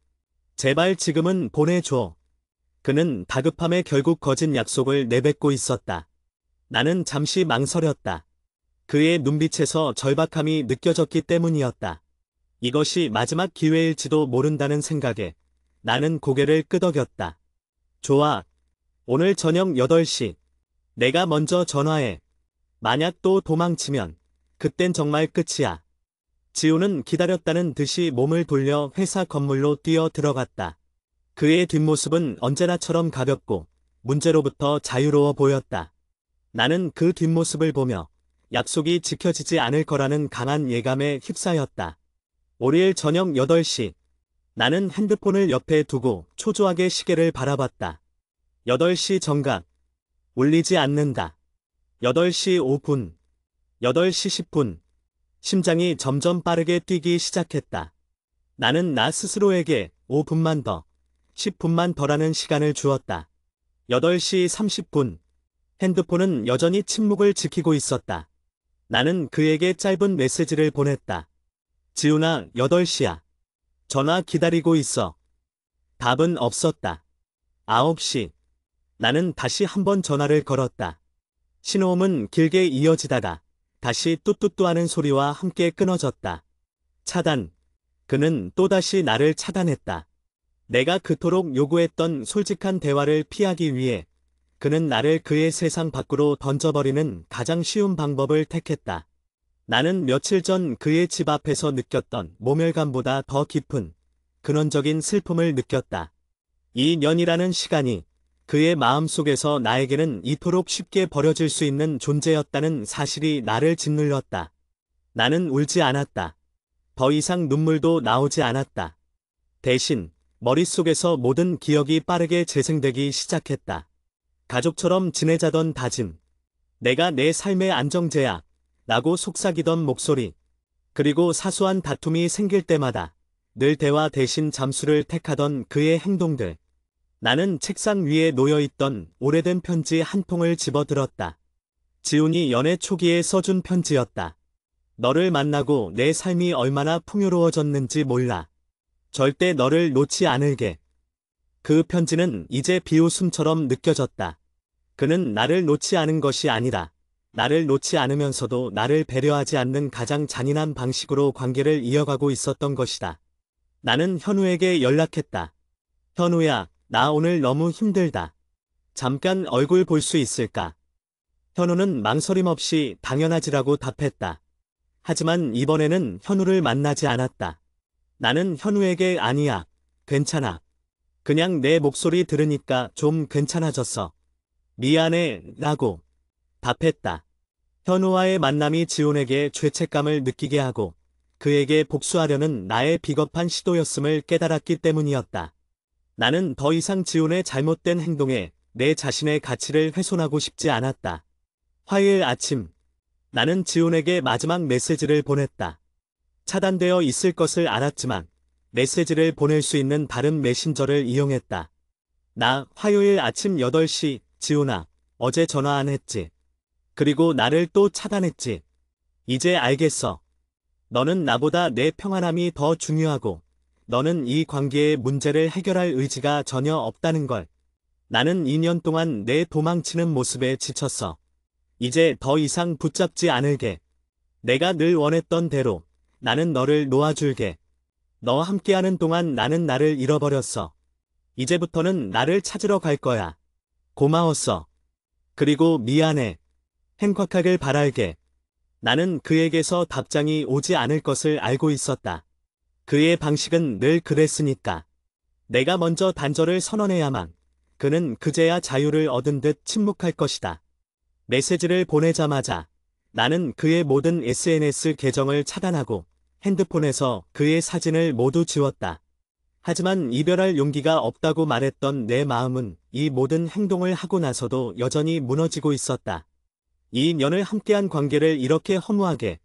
제발 지금은 보내줘. 그는 다급함에 결국 거짓 약속을 내뱉고 있었다. 나는 잠시 망설였다. 그의 눈빛에서 절박함이 느껴졌기 때문이었다. 이것이 마지막 기회일지도 모른다는 생각에 나는 고개를 끄덕였다. 좋아. 오늘 저녁 8시. 내가 먼저 전화해. 만약 또 도망치면 그땐 정말 끝이야. 지우는 기다렸다는 듯이 몸을 돌려 회사 건물로 뛰어 들어갔다. 그의 뒷모습은 언제나처럼 가볍고 문제로부터 자유로워 보였다. 나는 그 뒷모습을 보며 약속이 지켜지지 않을 거라는 강한 예감에 휩싸였다. 월요일 저녁 8시. 나는 핸드폰을 옆에 두고 초조하게 시계를 바라봤다. 8시 정각. 울리지 않는다. 8시 5분. 8시 10분. 심장이 점점 빠르게 뛰기 시작했다. 나는 나 스스로에게 5분만 더, 10분만 더라는 시간을 주었다. 8시 30분. 핸드폰은 여전히 침묵을 지키고 있었다. 나는 그에게 짧은 메시지를 보냈다. 지훈아, 8시야. 전화 기다리고 있어. 답은 없었다. 9시. 나는 다시 한번 전화를 걸었다. 신호음은 길게 이어지다가 다시 뚜뚜뚜하는 소리와 함께 끊어졌다. 차단. 그는 또다시 나를 차단했다. 내가 그토록 요구했던 솔직한 대화를 피하기 위해 그는 나를 그의 세상 밖으로 던져버리는 가장 쉬운 방법을 택했다. 나는 며칠 전 그의 집 앞에서 느꼈던 모멸감보다 더 깊은 근원적인 슬픔을 느꼈다. 2년이라는 시간이 그의 마음속에서 나에게는 이토록 쉽게 버려질 수 있는 존재였다는 사실이 나를 짓눌렀다. 나는 울지 않았다. 더 이상 눈물도 나오지 않았다. 대신 머릿속에서 모든 기억이 빠르게 재생되기 시작했다. 가족처럼 지내자던 다짐. 내가 내 삶의 안정제야. 라고 속삭이던 목소리. 그리고 사소한 다툼이 생길 때마다 늘 대화 대신 잠수를 택하던 그의 행동들. 나는 책상 위에 놓여있던 오래된 편지 한 통을 집어들었다. 지훈이 연애 초기에 써준 편지였다. 너를 만나고 내 삶이 얼마나 풍요로워졌는지 몰라. 절대 너를 놓지 않을게. 그 편지는 이제 비웃음처럼 느껴졌다. 그는 나를 놓지 않은 것이 아니라 나를 놓지 않으면서도 나를 배려하지 않는 가장 잔인한 방식으로 관계를 이어가고 있었던 것이다. 나는 현우에게 연락했다. 현우야, 나 오늘 너무 힘들다. 잠깐 얼굴 볼 수 있을까? 현우는 망설임 없이 당연하지라고 답했다. 하지만 이번에는 현우를 만나지 않았다. 나는 현우에게 아니야, 괜찮아. 그냥 내 목소리 들으니까 좀 괜찮아졌어. 미안해, 라고 답했다. 현우와의 만남이 지훈에게 죄책감을 느끼게 하고 그에게 복수하려는 나의 비겁한 시도였음을 깨달았기 때문이었다. 나는 더 이상 지훈의 잘못된 행동에 내 자신의 가치를 훼손하고 싶지 않았다. 화요일 아침, 나는 지훈에게 마지막 메시지를 보냈다. 차단되어 있을 것을 알았지만 메시지를 보낼 수 있는 다른 메신저를 이용했다. 나 화요일 아침 8시, 지훈아, 어제 전화 안 했지? 그리고 나를 또 차단했지? 이제 알겠어. 너는 나보다 내 평안함이 더 중요하고 너는 이 관계의 문제를 해결할 의지가 전혀 없다는 걸. 나는 2년 동안 내 도망치는 모습에 지쳤어. 이제 더 이상 붙잡지 않을게. 내가 늘 원했던 대로 나는 너를 놓아줄게. 너와 함께하는 동안 나는 나를 잃어버렸어. 이제부터는 나를 찾으러 갈 거야. 고마웠어. 그리고 미안해. 행복하길 바랄게. 나는 그에게서 답장이 오지 않을 것을 알고 있었다. 그의 방식은 늘 그랬으니까. 내가 먼저 단절을 선언해야만 그는 그제야 자유를 얻은 듯 침묵할 것이다. 메시지를 보내자마자 나는 그의 모든 SNS 계정을 차단하고 핸드폰에서 그의 사진을 모두 지웠다. 하지만 이별할 용기가 없다고 말했던 내 마음은 이 모든 행동을 하고 나서도 여전히 무너지고 있었다. 2년을 함께한 관계를 이렇게 허무하게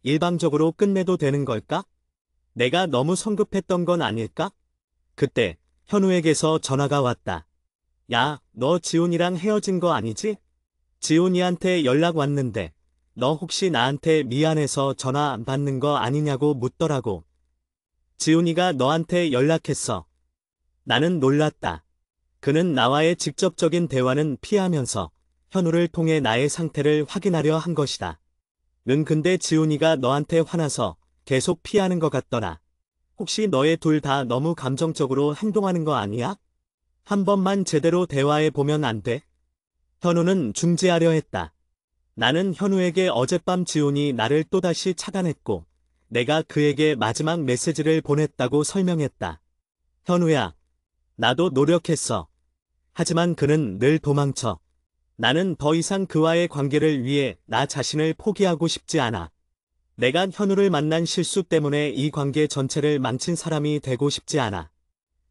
일방적으로 끝내도 되는 걸까? 내가 너무 성급했던 건 아닐까? 그때 현우에게서 전화가 왔다. 야, 너 지훈이랑 헤어진 거 아니지? 지훈이한테 연락 왔는데 너 혹시 나한테 미안해서 전화 안 받는 거 아니냐고 묻더라고. 지훈이가 너한테 연락했어. 나는 놀랐다. 그는 나와의 직접적인 대화는 피하면서 현우를 통해 나의 상태를 확인하려 한 것이다. 응, 근데 지훈이가 너한테 화나서 계속 피하는 것 같더라. 혹시 너희 둘 다 너무 감정적으로 행동하는 거 아니야? 한 번만 제대로 대화해 보면 안 돼? 현우는 중지하려 했다. 나는 현우에게 어젯밤 지훈이 나를 또다시 차단했고 내가 그에게 마지막 메시지를 보냈다고 설명했다. 현우야, 나도 노력했어. 하지만 그는 늘 도망쳐. 나는 더 이상 그와의 관계를 위해 나 자신을 포기하고 싶지 않아. 내가 현우를 만난 실수 때문에 이 관계 전체를 망친 사람이 되고 싶지 않아.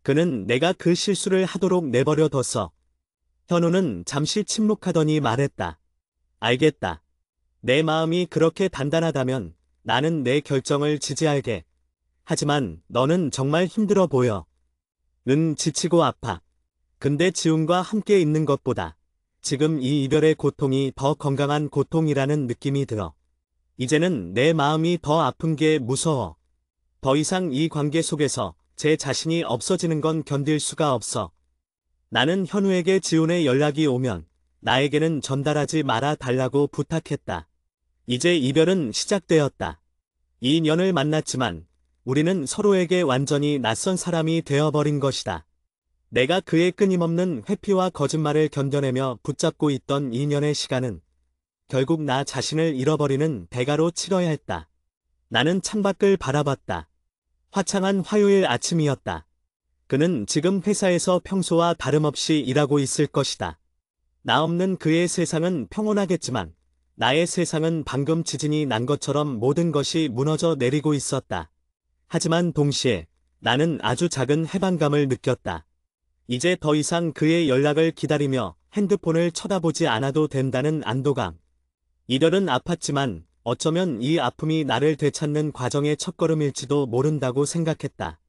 그는 내가 그 실수를 하도록 내버려 뒀어. 현우는 잠시 침묵하더니 말했다. 알겠다. 내 마음이 그렇게 단단하다면 나는 내 결정을 지지할게. 하지만 너는 정말 힘들어 보여. 응, 지치고 아파. 근데 지훈과 함께 있는 것보다 지금 이 이별의 고통이 더 건강한 고통이라는 느낌이 들어. 이제는 내 마음이 더 아픈 게 무서워. 더 이상 이 관계 속에서 제 자신이 없어지는 건 견딜 수가 없어. 나는 현우에게 지훈의 연락이 오면 나에게는 전달하지 말아 달라고 부탁했다. 이제 이별은 시작되었다. 2년을 만났지만 우리는 서로에게 완전히 낯선 사람이 되어버린 것이다. 내가 그의 끊임없는 회피와 거짓말을 견뎌내며 붙잡고 있던 2년의 시간은 결국 나 자신을 잃어버리는 대가로 치러야 했다. 나는 창밖을 바라봤다. 화창한 화요일 아침이었다. 그는 지금 회사에서 평소와 다름없이 일하고 있을 것이다. 나 없는 그의 세상은 평온하겠지만 나의 세상은 방금 지진이 난 것처럼 모든 것이 무너져 내리고 있었다. 하지만 동시에 나는 아주 작은 해방감을 느꼈다. 이제 더 이상 그의 연락을 기다리며 핸드폰을 쳐다보지 않아도 된다는 안도감. 이별은 아팠지만 어쩌면 이 아픔이 나를 되찾는 과정의 첫걸음일지도 모른다고 생각했다.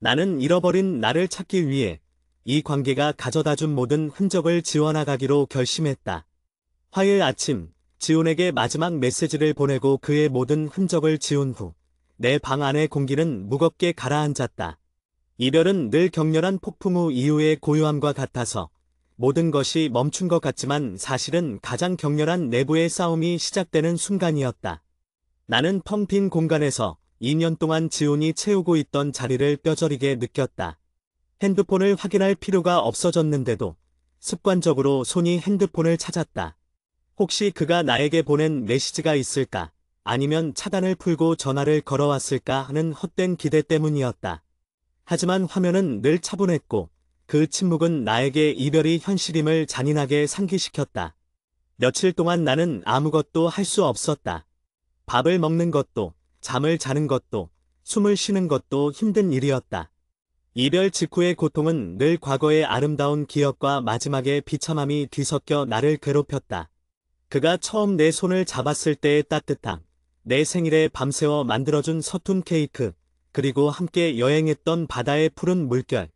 나는 잃어버린 나를 찾기 위해 이 관계가 가져다준 모든 흔적을 지워나가기로 결심했다. 화요일 아침, 지훈에게 마지막 메시지를 보내고 그의 모든 흔적을 지운 후, 내 방 안의 공기는 무겁게 가라앉았다. 이별은 늘 격렬한 폭풍 후 이후의 고요함과 같아서 모든 것이 멈춘 것 같지만 사실은 가장 격렬한 내부의 싸움이 시작되는 순간이었다. 나는 텅 빈 공간에서 2년 동안 지훈이 채우고 있던 자리를 뼈저리게 느꼈다. 핸드폰을 확인할 필요가 없어졌는데도 습관적으로 손이 핸드폰을 찾았다. 혹시 그가 나에게 보낸 메시지가 있을까? 아니면 차단을 풀고 전화를 걸어왔을까 하는 헛된 기대 때문이었다. 하지만 화면은 늘 차분했고 그 침묵은 나에게 이별이 현실임을 잔인하게 상기시켰다. 며칠 동안 나는 아무것도 할 수 없었다. 밥을 먹는 것도, 잠을 자는 것도, 숨을 쉬는 것도 힘든 일이었다. 이별 직후의 고통은 늘 과거의 아름다운 기억과 마지막의 비참함이 뒤섞여 나를 괴롭혔다. 그가 처음 내 손을 잡았을 때의 따뜻함, 내 생일에 밤새워 만들어준 서툰 케이크, 그리고 함께 여행했던 바다의 푸른 물결.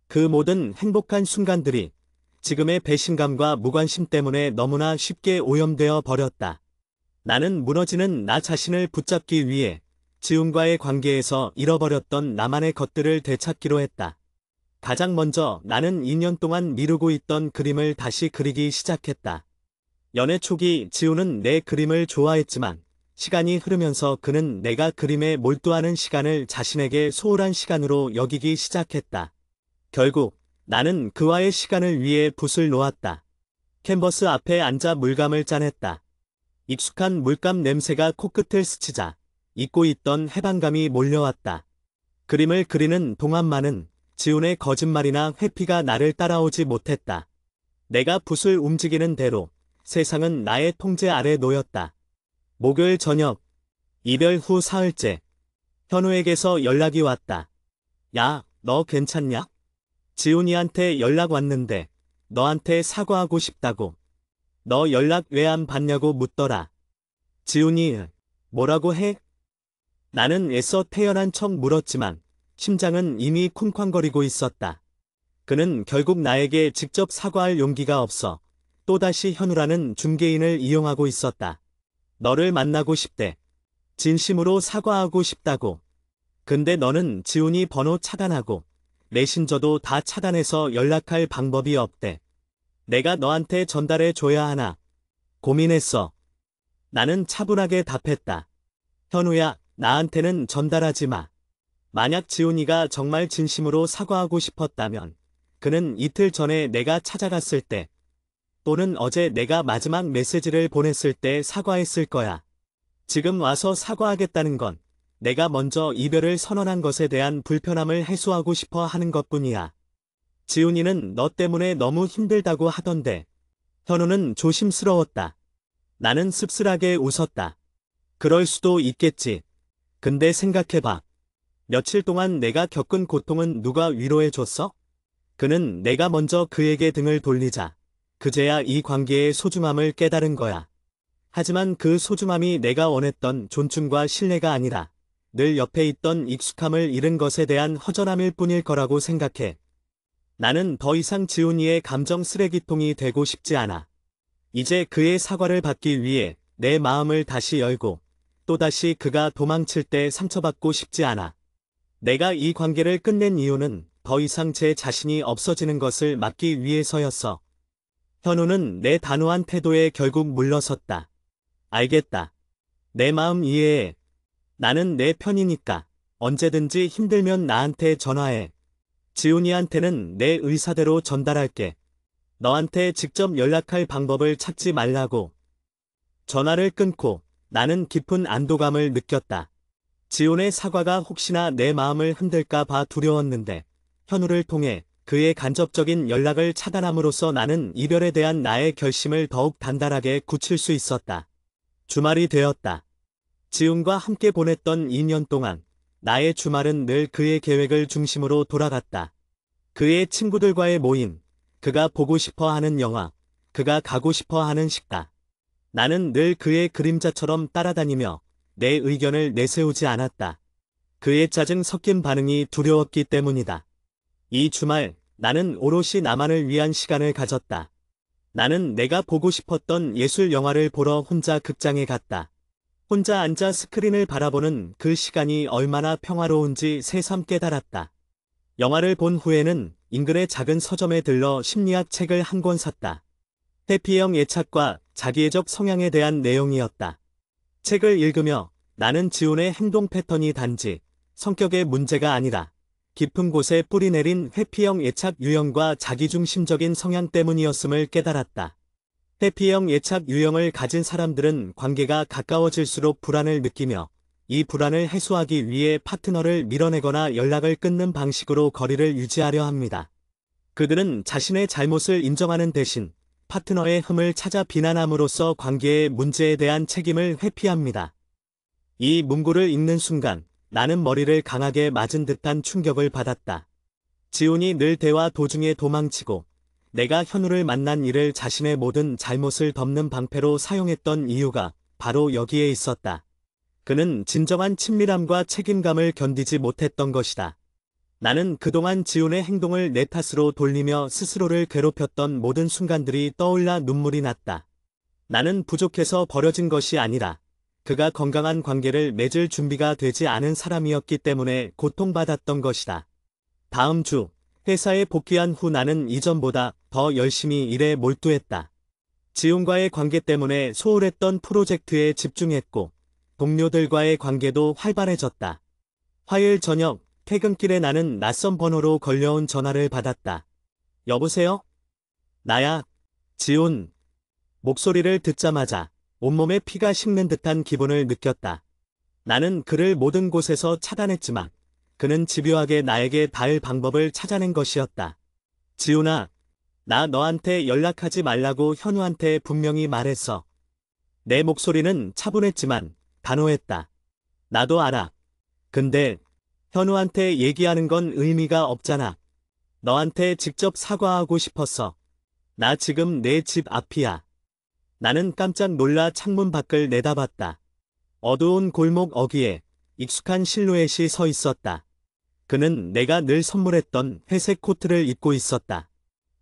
그 모든 행복한 순간들이 지금의 배신감과 무관심 때문에 너무나 쉽게 오염되어 버렸다. 나는 무너지는 나 자신을 붙잡기 위해 지훈과의 관계에서 잃어버렸던 나만의 것들을 되찾기로 했다. 가장 먼저 나는 2년 동안 미루고 있던 그림을 다시 그리기 시작했다. 연애 초기 지훈은 내 그림을 좋아했지만 시간이 흐르면서 그는 내가 그림에 몰두하는 시간을 자신에게 소홀한 시간으로 여기기 시작했다. 결국 나는 그와의 시간을 위해 붓을 놓았다. 캔버스 앞에 앉아 물감을 짜냈다. 익숙한 물감 냄새가 코끝을 스치자 잊고 있던 해방감이 몰려왔다. 그림을 그리는 동안만은 지훈의 거짓말이나 회피가 나를 따라오지 못했다. 내가 붓을 움직이는 대로 세상은 나의 통제 아래 놓였다. 목요일 저녁, 이별 후 사흘째, 현우에게서 연락이 왔다. 야, 너 괜찮냐? 지훈이한테 연락 왔는데 너한테 사과하고 싶다고. 너 연락 왜 안 받냐고 묻더라. 지훈이 뭐라고 해? 나는 애써 태연한 척 물었지만 심장은 이미 쿵쾅거리고 있었다. 그는 결국 나에게 직접 사과할 용기가 없어 또다시 현우라는 중개인을 이용하고 있었다. 너를 만나고 싶대. 진심으로 사과하고 싶다고. 근데 너는 지훈이 번호 차단하고 메신저도 다 차단해서 연락할 방법이 없대. 내가 너한테 전달해 줘야 하나? 고민했어. 나는 차분하게 답했다. 현우야, 나한테는 전달하지 마. 만약 지훈이가 정말 진심으로 사과하고 싶었다면 그는 이틀 전에 내가 찾아갔을 때 또는 어제 내가 마지막 메시지를 보냈을 때 사과했을 거야. 지금 와서 사과하겠다는 건 내가 먼저 이별을 선언한 것에 대한 불편함을 해소하고 싶어 하는 것뿐이야. 지훈이는 너 때문에 너무 힘들다고 하던데. 현우는 조심스러웠다. 나는 씁쓸하게 웃었다. 그럴 수도 있겠지. 근데 생각해봐. 며칠 동안 내가 겪은 고통은 누가 위로해줬어? 그는 내가 먼저 그에게 등을 돌리자 그제야 이 관계의 소중함을 깨달은 거야. 하지만 그 소중함이 내가 원했던 존중과 신뢰가 아니라 늘 옆에 있던 익숙함을 잃은 것에 대한 허전함일 뿐일 거라고 생각해. 나는 더 이상 지훈이의 감정 쓰레기통이 되고 싶지 않아. 이제 그의 사과를 받기 위해 내 마음을 다시 열고 또다시 그가 도망칠 때 상처받고 싶지 않아. 내가 이 관계를 끝낸 이유는 더 이상 제 자신이 없어지는 것을 막기 위해서였어. 현우는 내 단호한 태도에 결국 물러섰다. 알겠다. 내 마음 이해해. 나는 내 편이니까 언제든지 힘들면 나한테 전화해. 지훈이한테는 내 의사대로 전달할게. 너한테 직접 연락할 방법을 찾지 말라고. 전화를 끊고 나는 깊은 안도감을 느꼈다. 지훈의 사과가 혹시나 내 마음을 흔들까 봐 두려웠는데 현우를 통해 그의 간접적인 연락을 차단함으로써 나는 이별에 대한 나의 결심을 더욱 단단하게 굳힐 수 있었다. 주말이 되었다. 지훈과 함께 보냈던 2년 동안 나의 주말은 늘 그의 계획을 중심으로 돌아갔다. 그의 친구들과의 모임, 그가 보고 싶어 하는 영화, 그가 가고 싶어 하는 식당. 나는 늘 그의 그림자처럼 따라다니며 내 의견을 내세우지 않았다. 그의 짜증 섞인 반응이 두려웠기 때문이다. 이 주말 나는 오롯이 나만을 위한 시간을 가졌다. 나는 내가 보고 싶었던 예술 영화를 보러 혼자 극장에 갔다. 혼자 앉아 스크린을 바라보는 그 시간이 얼마나 평화로운지 새삼 깨달았다. 영화를 본 후에는 인근의 작은 서점에 들러 심리학 책을 한 권 샀다. 회피형 애착과 자기애적 성향에 대한 내용이었다. 책을 읽으며 나는 지훈의 행동 패턴이 단지 성격의 문제가 아니라 깊은 곳에 뿌리내린 회피형 애착 유형과 자기중심적인 성향 때문이었음을 깨달았다. 회피형 애착 유형을 가진 사람들은 관계가 가까워질수록 불안을 느끼며 이 불안을 해소하기 위해 파트너를 밀어내거나 연락을 끊는 방식으로 거리를 유지하려 합니다. 그들은 자신의 잘못을 인정하는 대신 파트너의 흠을 찾아 비난함으로써 관계의 문제에 대한 책임을 회피합니다. 이 문구를 읽는 순간 나는 머리를 강하게 맞은 듯한 충격을 받았다. 지훈이 늘 대화 도중에 도망치고 내가 현우를 만난 일을 자신의 모든 잘못을 덮는 방패로 사용했던 이유가 바로 여기에 있었다. 그는 진정한 친밀함과 책임감을 견디지 못했던 것이다. 나는 그동안 지훈의 행동을 내 탓으로 돌리며 스스로를 괴롭혔던 모든 순간들이 떠올라 눈물이 났다. 나는 부족해서 버려진 것이 아니라 그가 건강한 관계를 맺을 준비가 되지 않은 사람이었기 때문에 고통받았던 것이다. 다음 주 회사에 복귀한 후 나는 이전보다 더 열심히 일에 몰두했다. 지훈과의 관계 때문에 소홀했던 프로젝트에 집중했고 동료들과의 관계도 활발해졌다. 화요일 저녁 퇴근길에 나는 낯선 번호로 걸려온 전화를 받았다. 여보세요? 나야, 지훈. 목소리를 듣자마자 온몸에 피가 식는 듯한 기분을 느꼈다. 나는 그를 모든 곳에서 차단했지만 그는 집요하게 나에게 닿을 방법을 찾아낸 것이었다. 지훈아, 나 너한테 연락하지 말라고 현우한테 분명히 말했어. 내 목소리는 차분했지만 단호했다. 나도 알아. 근데 현우한테 얘기하는 건 의미가 없잖아. 너한테 직접 사과하고 싶었어. 나 지금 내 집 앞이야. 나는 깜짝 놀라 창문 밖을 내다봤다. 어두운 골목 어귀에 익숙한 실루엣이 서 있었다. 그는 내가 늘 선물했던 회색 코트를 입고 있었다.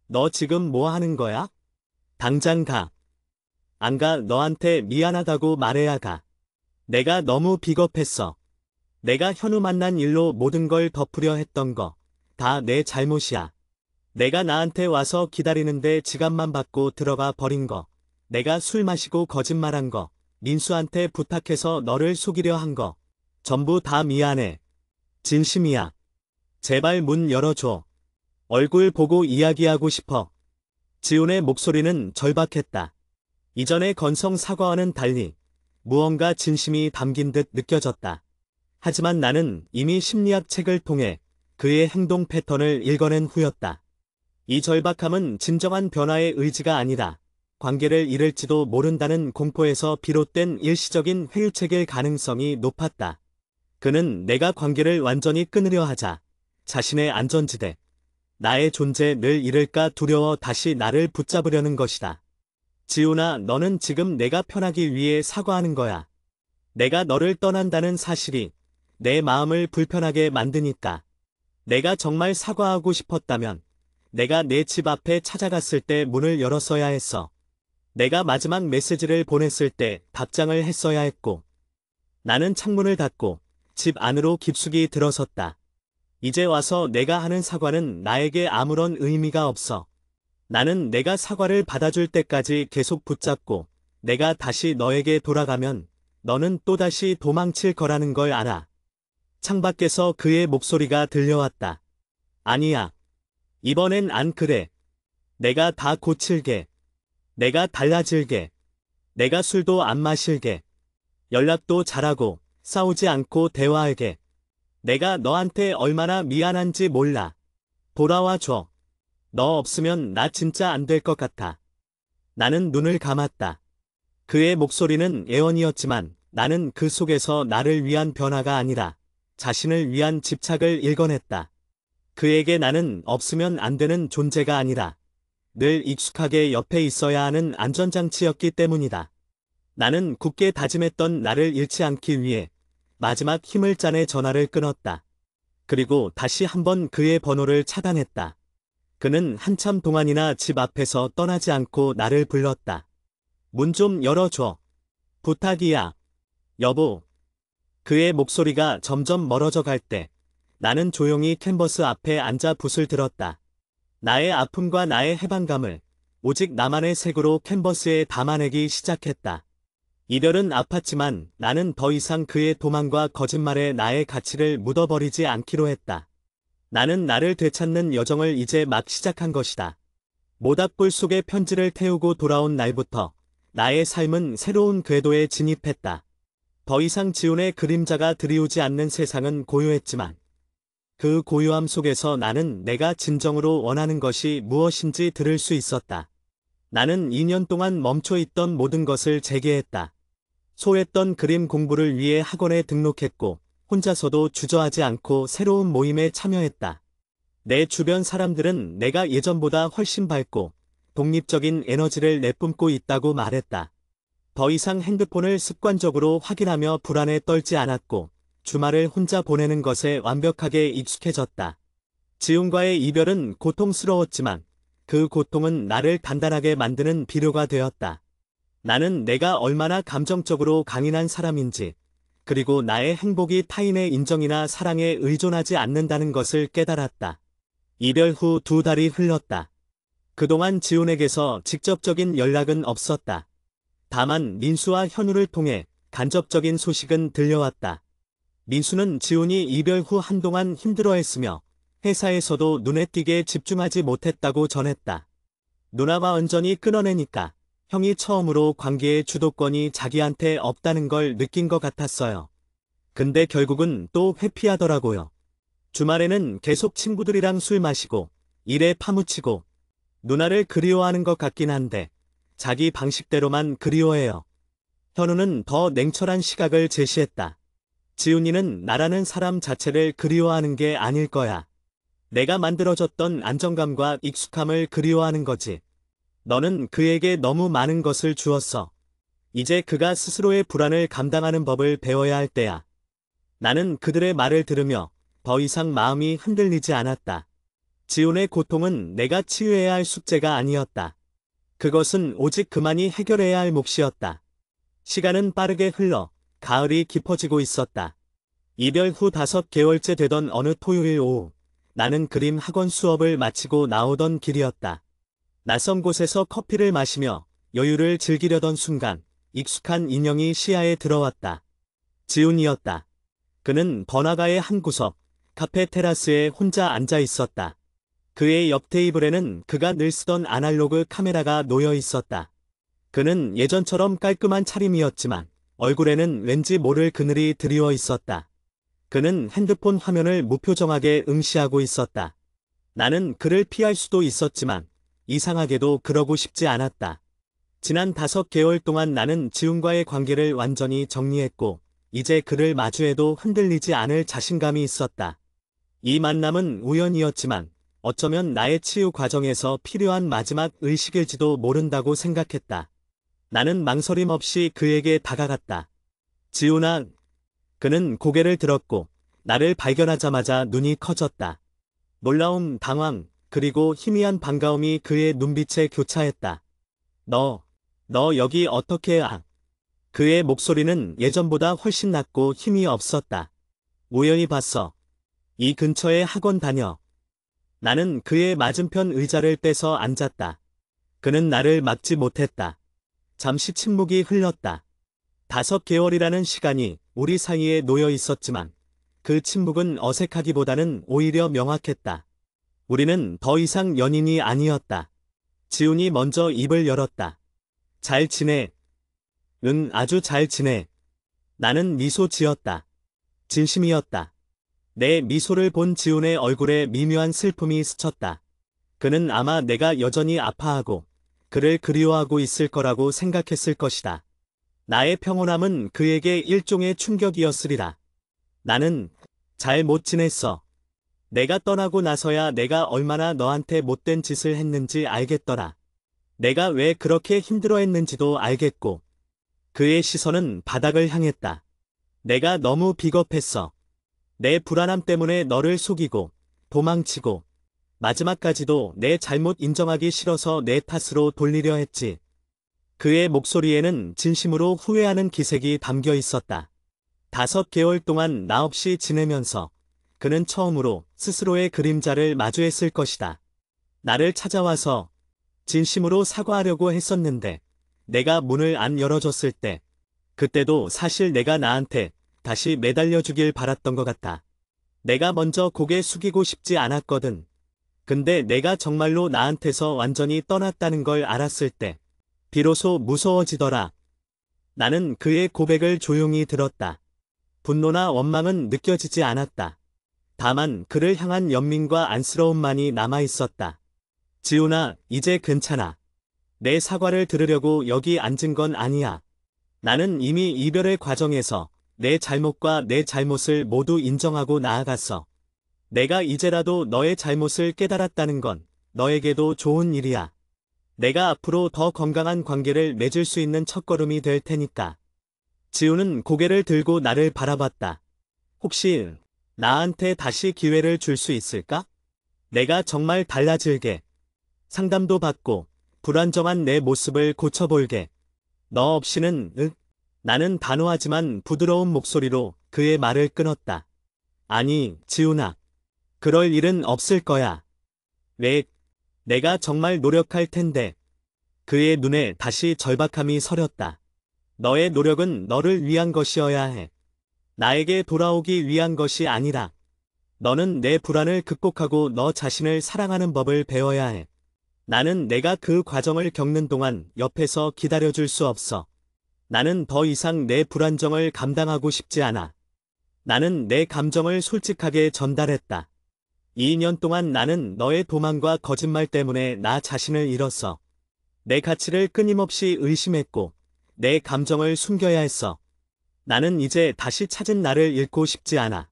너 지금 뭐 하는 거야? 당장 가. 안 가. 너한테 미안하다고 말해야 가. 내가 너무 비겁했어. 내가 현우 만난 일로 모든 걸 덮으려 했던 거 다 내 잘못이야. 내가 나한테 와서 기다리는데 지갑만 받고 들어가 버린 거, 내가 술 마시고 거짓말한 거, 민수한테 부탁해서 너를 속이려 한 거 전부 다 미안해. 진심이야. 제발 문 열어줘. 얼굴 보고 이야기하고 싶어. 지훈의 목소리는 절박했다. 이전의 건성 사과와는 달리 무언가 진심이 담긴 듯 느껴졌다. 하지만 나는 이미 심리학 책을 통해 그의 행동 패턴을 읽어낸 후였다. 이 절박함은 진정한 변화의 의지가 아니라 관계를 잃을지도 모른다는 공포에서 비롯된 일시적인 회유책일 가능성이 높았다. 그는 내가 관계를 완전히 끊으려 하자 자신의 안전지대, 나의 존재 늘 잃을까 두려워 다시 나를 붙잡으려는 것이다. 지훈아, 너는 지금 내가 편하기 위해 사과하는 거야. 내가 너를 떠난다는 사실이 내 마음을 불편하게 만드니까. 내가 정말 사과하고 싶었다면 내가 내 집 앞에 찾아갔을 때 문을 열었어야 했어. 내가 마지막 메시지를 보냈을 때 답장을 했어야 했고. 나는 창문을 닫고 집 안으로 깊숙이 들어섰다. 이제 와서 내가 하는 사과는 나에게 아무런 의미가 없어. 나는 내가 사과를 받아줄 때까지 계속 붙잡고 내가 다시 너에게 돌아가면 너는 또다시 도망칠 거라는 걸 알아. 창밖에서 그의 목소리가 들려왔다. 아니야. 이번엔 안 그래. 내가 다 고칠게. 내가 달라질게. 내가 술도 안 마실게. 연락도 잘하고 싸우지 않고 대화하게. 내가 너한테 얼마나 미안한지 몰라. 돌아와 줘. 너 없으면 나 진짜 안 될 것 같아. 나는 눈을 감았다. 그의 목소리는 애원이었지만 나는 그 속에서 나를 위한 변화가 아니라 자신을 위한 집착을 읽어냈다. 그에게 나는 없으면 안 되는 존재가 아니라 늘 익숙하게 옆에 있어야 하는 안전장치였기 때문이다. 나는 굳게 다짐했던 나를 잃지 않기 위해 마지막 힘을 짜내 전화를 끊었다. 그리고 다시 한번 그의 번호를 차단했다. 그는 한참 동안이나 집 앞에서 떠나지 않고 나를 불렀다. 문 좀 열어줘. 부탁이야. 여보. 그의 목소리가 점점 멀어져 갈 때 나는 조용히 캔버스 앞에 앉아 붓을 들었다. 나의 아픔과 나의 해방감을 오직 나만의 색으로 캔버스에 담아내기 시작했다. 이별은 아팠지만 나는 더 이상 그의 도망과 거짓말에 나의 가치를 묻어버리지 않기로 했다. 나는 나를 되찾는 여정을 이제 막 시작한 것이다. 모닥불 속에 편지를 태우고 돌아온 날부터 나의 삶은 새로운 궤도에 진입했다. 더 이상 지훈의 그림자가 드리우지 않는 세상은 고요했지만 그 고요함 속에서 나는 내가 진정으로 원하는 것이 무엇인지 들을 수 있었다. 나는 2년 동안 멈춰있던 모든 것을 재개했다. 소했던 그림 공부를 위해 학원에 등록했고 혼자서도 주저하지 않고 새로운 모임에 참여했다. 내 주변 사람들은 내가 예전보다 훨씬 밝고 독립적인 에너지를 내뿜고 있다고 말했다. 더 이상 핸드폰을 습관적으로 확인하며 불안에 떨지 않았고 주말을 혼자 보내는 것에 완벽하게 익숙해졌다. 지훈과의 이별은 고통스러웠지만 그 고통은 나를 단단하게 만드는 비료가 되었다. 나는 내가 얼마나 감정적으로 강인한 사람인지, 그리고 나의 행복이 타인의 인정이나 사랑에 의존하지 않는다는 것을 깨달았다. 이별 후 2달이 흘렀다. 그동안 지훈에게서 직접적인 연락은 없었다. 다만 민수와 현우를 통해 간접적인 소식은 들려왔다. 민수는 지훈이 이별 후 한동안 힘들어했으며 회사에서도 눈에 띄게 집중하지 못했다고 전했다. 누나가 완전히 끊어내니까 형이 처음으로 관계의 주도권이 자기한테 없다는 걸 느낀 것 같았어요. 근데 결국은 또 회피하더라고요. 주말에는 계속 친구들이랑 술 마시고 일에 파묻히고 누나를 그리워하는 것 같긴 한데 자기 방식대로만 그리워해요. 현우는 더 냉철한 시각을 제시했다. 지훈이는 나라는 사람 자체를 그리워하는 게 아닐 거야. 내가 만들어줬던 안정감과 익숙함을 그리워하는 거지. 너는 그에게 너무 많은 것을 주었어. 이제 그가 스스로의 불안을 감당하는 법을 배워야 할 때야. 나는 그들의 말을 들으며 더 이상 마음이 흔들리지 않았다. 지훈의 고통은 내가 치유해야 할 숙제가 아니었다. 그것은 오직 그만이 해결해야 할 몫이었다. 시간은 빠르게 흘러 가을이 깊어지고 있었다. 이별 후 5개월째 되던 어느 토요일 오후, 나는 그림 학원 수업을 마치고 나오던 길이었다. 낯선 곳에서 커피를 마시며 여유를 즐기려던 순간 익숙한 인형이 시야에 들어왔다. 지훈이었다. 그는 번화가의 한 구석, 카페 테라스에 혼자 앉아 있었다. 그의 옆 테이블에는 그가 늘 쓰던 아날로그 카메라가 놓여 있었다. 그는 예전처럼 깔끔한 차림이었지만 얼굴에는 왠지 모를 그늘이 드리워 있었다. 그는 핸드폰 화면을 무표정하게 응시하고 있었다. 나는 그를 피할 수도 있었지만 이상하게도 그러고 싶지 않았다. 지난 5개월 동안 나는 지훈과의 관계를 완전히 정리했고 이제 그를 마주해도 흔들리지 않을 자신감이 있었다. 이 만남은 우연이었지만 어쩌면 나의 치유 과정에서 필요한 마지막 의식일지도 모른다고 생각했다. 나는 망설임 없이 그에게 다가갔다. 지훈아. 그는 고개를 들었고 나를 발견하자마자 눈이 커졌다. 놀라움, 당황, 그리고 희미한 반가움이 그의 눈빛에 교차했다. 너 여기 어떻게 그의 목소리는 예전보다 훨씬 낮고 힘이 없었다. 우연히 봤어. 이 근처에 학원 다녀. 나는 그의 맞은편 의자를 빼서 앉았다. 그는 나를 막지 못했다. 잠시 침묵이 흘렀다. 5개월이라는 시간이 우리 사이에 놓여 있었지만 그 침묵은 어색하기보다는 오히려 명확했다. 우리는 더 이상 연인이 아니었다. 지훈이 먼저 입을 열었다. 잘 지내? 응, 아주 잘 지내. 나는 미소 지었다. 진심이었다. 내 미소를 본 지훈의 얼굴에 미묘한 슬픔이 스쳤다. 그는 아마 내가 여전히 아파하고 그를 그리워하고 있을 거라고 생각했을 것이다. 나의 평온함은 그에게 일종의 충격이었으리라. 나는 잘 못 지냈어. 내가 떠나고 나서야 내가 얼마나 너한테 못된 짓을 했는지 알겠더라. 내가 왜 그렇게 힘들어했는지도 알겠고. 그의 시선은 바닥을 향했다. 내가 너무 비겁했어. 내 불안함 때문에 너를 속이고 도망치고 마지막까지도 내 잘못 인정하기 싫어서 내 탓으로 돌리려 했지. 그의 목소리에는 진심으로 후회하는 기색이 담겨 있었다. 5개월 동안 나 없이 지내면서 그는 처음으로 스스로의 그림자를 마주했을 것이다. 나를 찾아와서 진심으로 사과하려고 했었는데 내가 문을 안 열어줬을 때 그때도 사실 내가 나한테 다시 매달려주길 바랐던 것 같아. 내가 먼저 고개 숙이고 싶지 않았거든. 근데 내가 정말로 나한테서 완전히 떠났다는 걸 알았을 때 비로소 무서워지더라. 나는 그의 고백을 조용히 들었다. 분노나 원망은 느껴지지 않았다. 다만 그를 향한 연민과 안쓰러움만이 남아있었다. 지훈아, 이제 괜찮아. 내 사과를 들으려고 여기 앉은 건 아니야. 나는 이미 이별의 과정에서 내 잘못과 내 잘못을 모두 인정하고 나아갔어. 내가 이제라도 너의 잘못을 깨달았다는 건 너에게도 좋은 일이야. 내가 앞으로 더 건강한 관계를 맺을 수 있는 첫걸음이 될 테니까. 지훈은 고개를 들고 나를 바라봤다. 혹시 나한테 다시 기회를 줄 수 있을까? 내가 정말 달라질게. 상담도 받고 불안정한 내 모습을 고쳐볼게. 너 없이는 나는 단호하지만 부드러운 목소리로 그의 말을 끊었다. 아니, 지훈아. 그럴 일은 없을 거야. 왜? 내가 정말 노력할 텐데. 그의 눈에 다시 절박함이 서렸다. 너의 노력은 너를 위한 것이어야 해. 나에게 돌아오기 위한 것이 아니라. 너는 내 불안을 극복하고 너 자신을 사랑하는 법을 배워야 해. 나는 내가 그 과정을 겪는 동안 옆에서 기다려줄 수 없어. 나는 더 이상 내 불안정을 감당하고 싶지 않아. 나는 내 감정을 솔직하게 전달했다. 2년 동안 나는 너의 도망과 거짓말 때문에 나 자신을 잃었어. 내 가치를 끊임없이 의심했고 내 감정을 숨겨야 했어. 나는 이제 다시 찾은 나를 잃고 싶지 않아.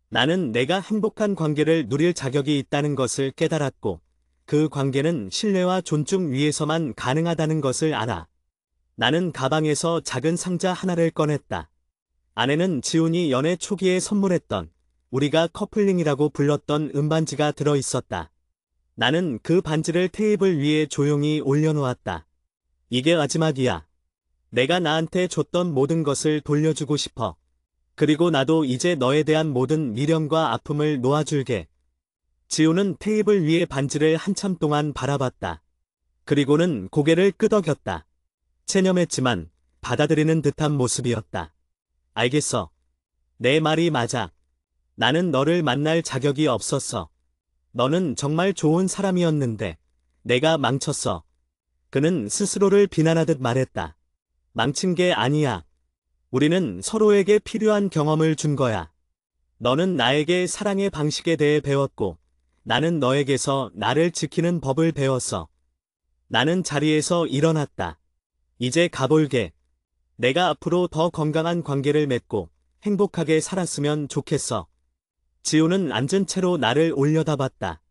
나는 내가 행복한 관계를 누릴 자격이 있다는 것을 깨달았고 그 관계는 신뢰와 존중 위에서만 가능하다는 것을 알아. 나는 가방에서 작은 상자 하나를 꺼냈다. 안에는 지훈이 연애 초기에 선물했던 우리가 커플링이라고 불렀던 은반지가 들어있었다. 나는 그 반지를 테이블 위에 조용히 올려놓았다. 이게 마지막이야. 내가 나한테 줬던 모든 것을 돌려주고 싶어. 그리고 나도 이제 너에 대한 모든 미련과 아픔을 놓아줄게. 지훈은 테이블 위의 반지를 한참 동안 바라봤다. 그리고는 고개를 끄덕였다. 체념했지만 받아들이는 듯한 모습이었다. 알겠어. 내 말이 맞아. 나는 너를 만날 자격이 없었어. 너는 정말 좋은 사람이었는데 내가 망쳤어. 그는 스스로를 비난하듯 말했다. 망친 게 아니야. 우리는 서로에게 필요한 경험을 준 거야. 너는 나에게 사랑의 방식에 대해 배웠고 나는 너에게서 나를 지키는 법을 배웠어. 나는 자리에서 일어났다. 이제 가볼게. 내가 앞으로 더 건강한 관계를 맺고 행복하게 살았으면 좋겠어. 지훈은 앉은 채로 나를 올려다봤다.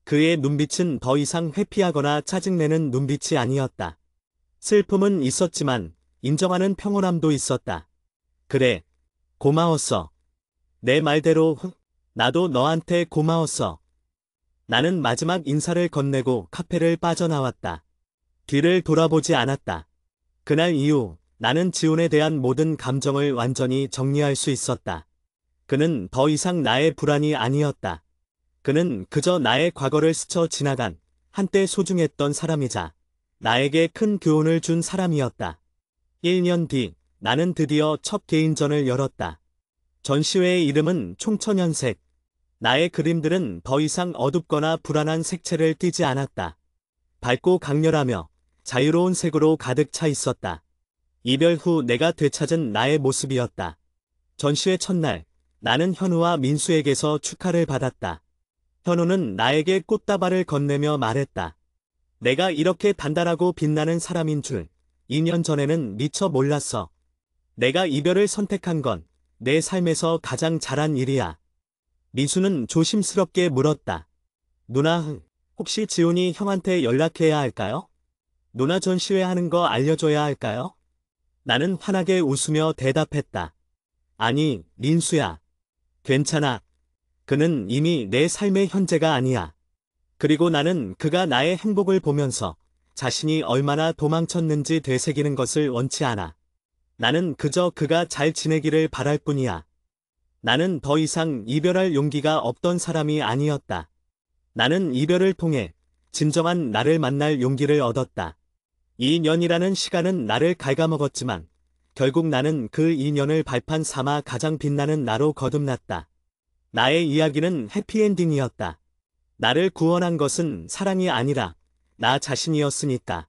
그의 눈빛은 더 이상 회피하거나 짜증내는 눈빛이 아니었다. 슬픔은 있었지만 인정하는 평온함도 있었다. 그래. 고마웠어. 내 말대로 나도 너한테 고마웠어. 나는 마지막 인사를 건네고 카페를 빠져나왔다. 뒤를 돌아보지 않았다. 그날 이후 나는 지훈에 대한 모든 감정을 완전히 정리할 수 있었다. 그는 더 이상 나의 불안이 아니었다. 그는 그저 나의 과거를 스쳐 지나간 한때 소중했던 사람이자 나에게 큰 교훈을 준 사람이었다. 1년 뒤 나는 드디어 첫 개인전을 열었다. 전시회의 이름은 총천연색. 나의 그림들은 더 이상 어둡거나 불안한 색채를 띠지 않았다. 밝고 강렬하며 자유로운 색으로 가득 차 있었다. 이별 후 내가 되찾은 나의 모습이었다. 전시회 첫날 나는 현우와 민수에게서 축하를 받았다. 현우는 나에게 꽃다발을 건네며 말했다. 내가 이렇게 단단하고 빛나는 사람인 줄 2년 전에는 미처 몰랐어. 내가 이별을 선택한 건 내 삶에서 가장 잘한 일이야. 미수는 조심스럽게 물었다. 누나, 혹시 지훈이 형한테 연락해야 할까요? 누나 전시회하는 거 알려줘야 할까요? 나는 환하게 웃으며 대답했다. 아니, 민수야. 괜찮아. 그는 이미 내 삶의 현재가 아니야. 그리고 나는 그가 나의 행복을 보면서 자신이 얼마나 도망쳤는지 되새기는 것을 원치 않아. 나는 그저 그가 잘 지내기를 바랄 뿐이야. 나는 더 이상 이별할 용기가 없던 사람이 아니었다. 나는 이별을 통해 진정한 나를 만날 용기를 얻었다. 2년이라는 시간은 나를 갉아먹었지만 결국 나는 그 2년을 발판 삼아 가장 빛나는 나로 거듭났다. 나의 이야기는 해피엔딩이었다. 나를 구원한 것은 사랑이 아니라 나 자신이었으니까.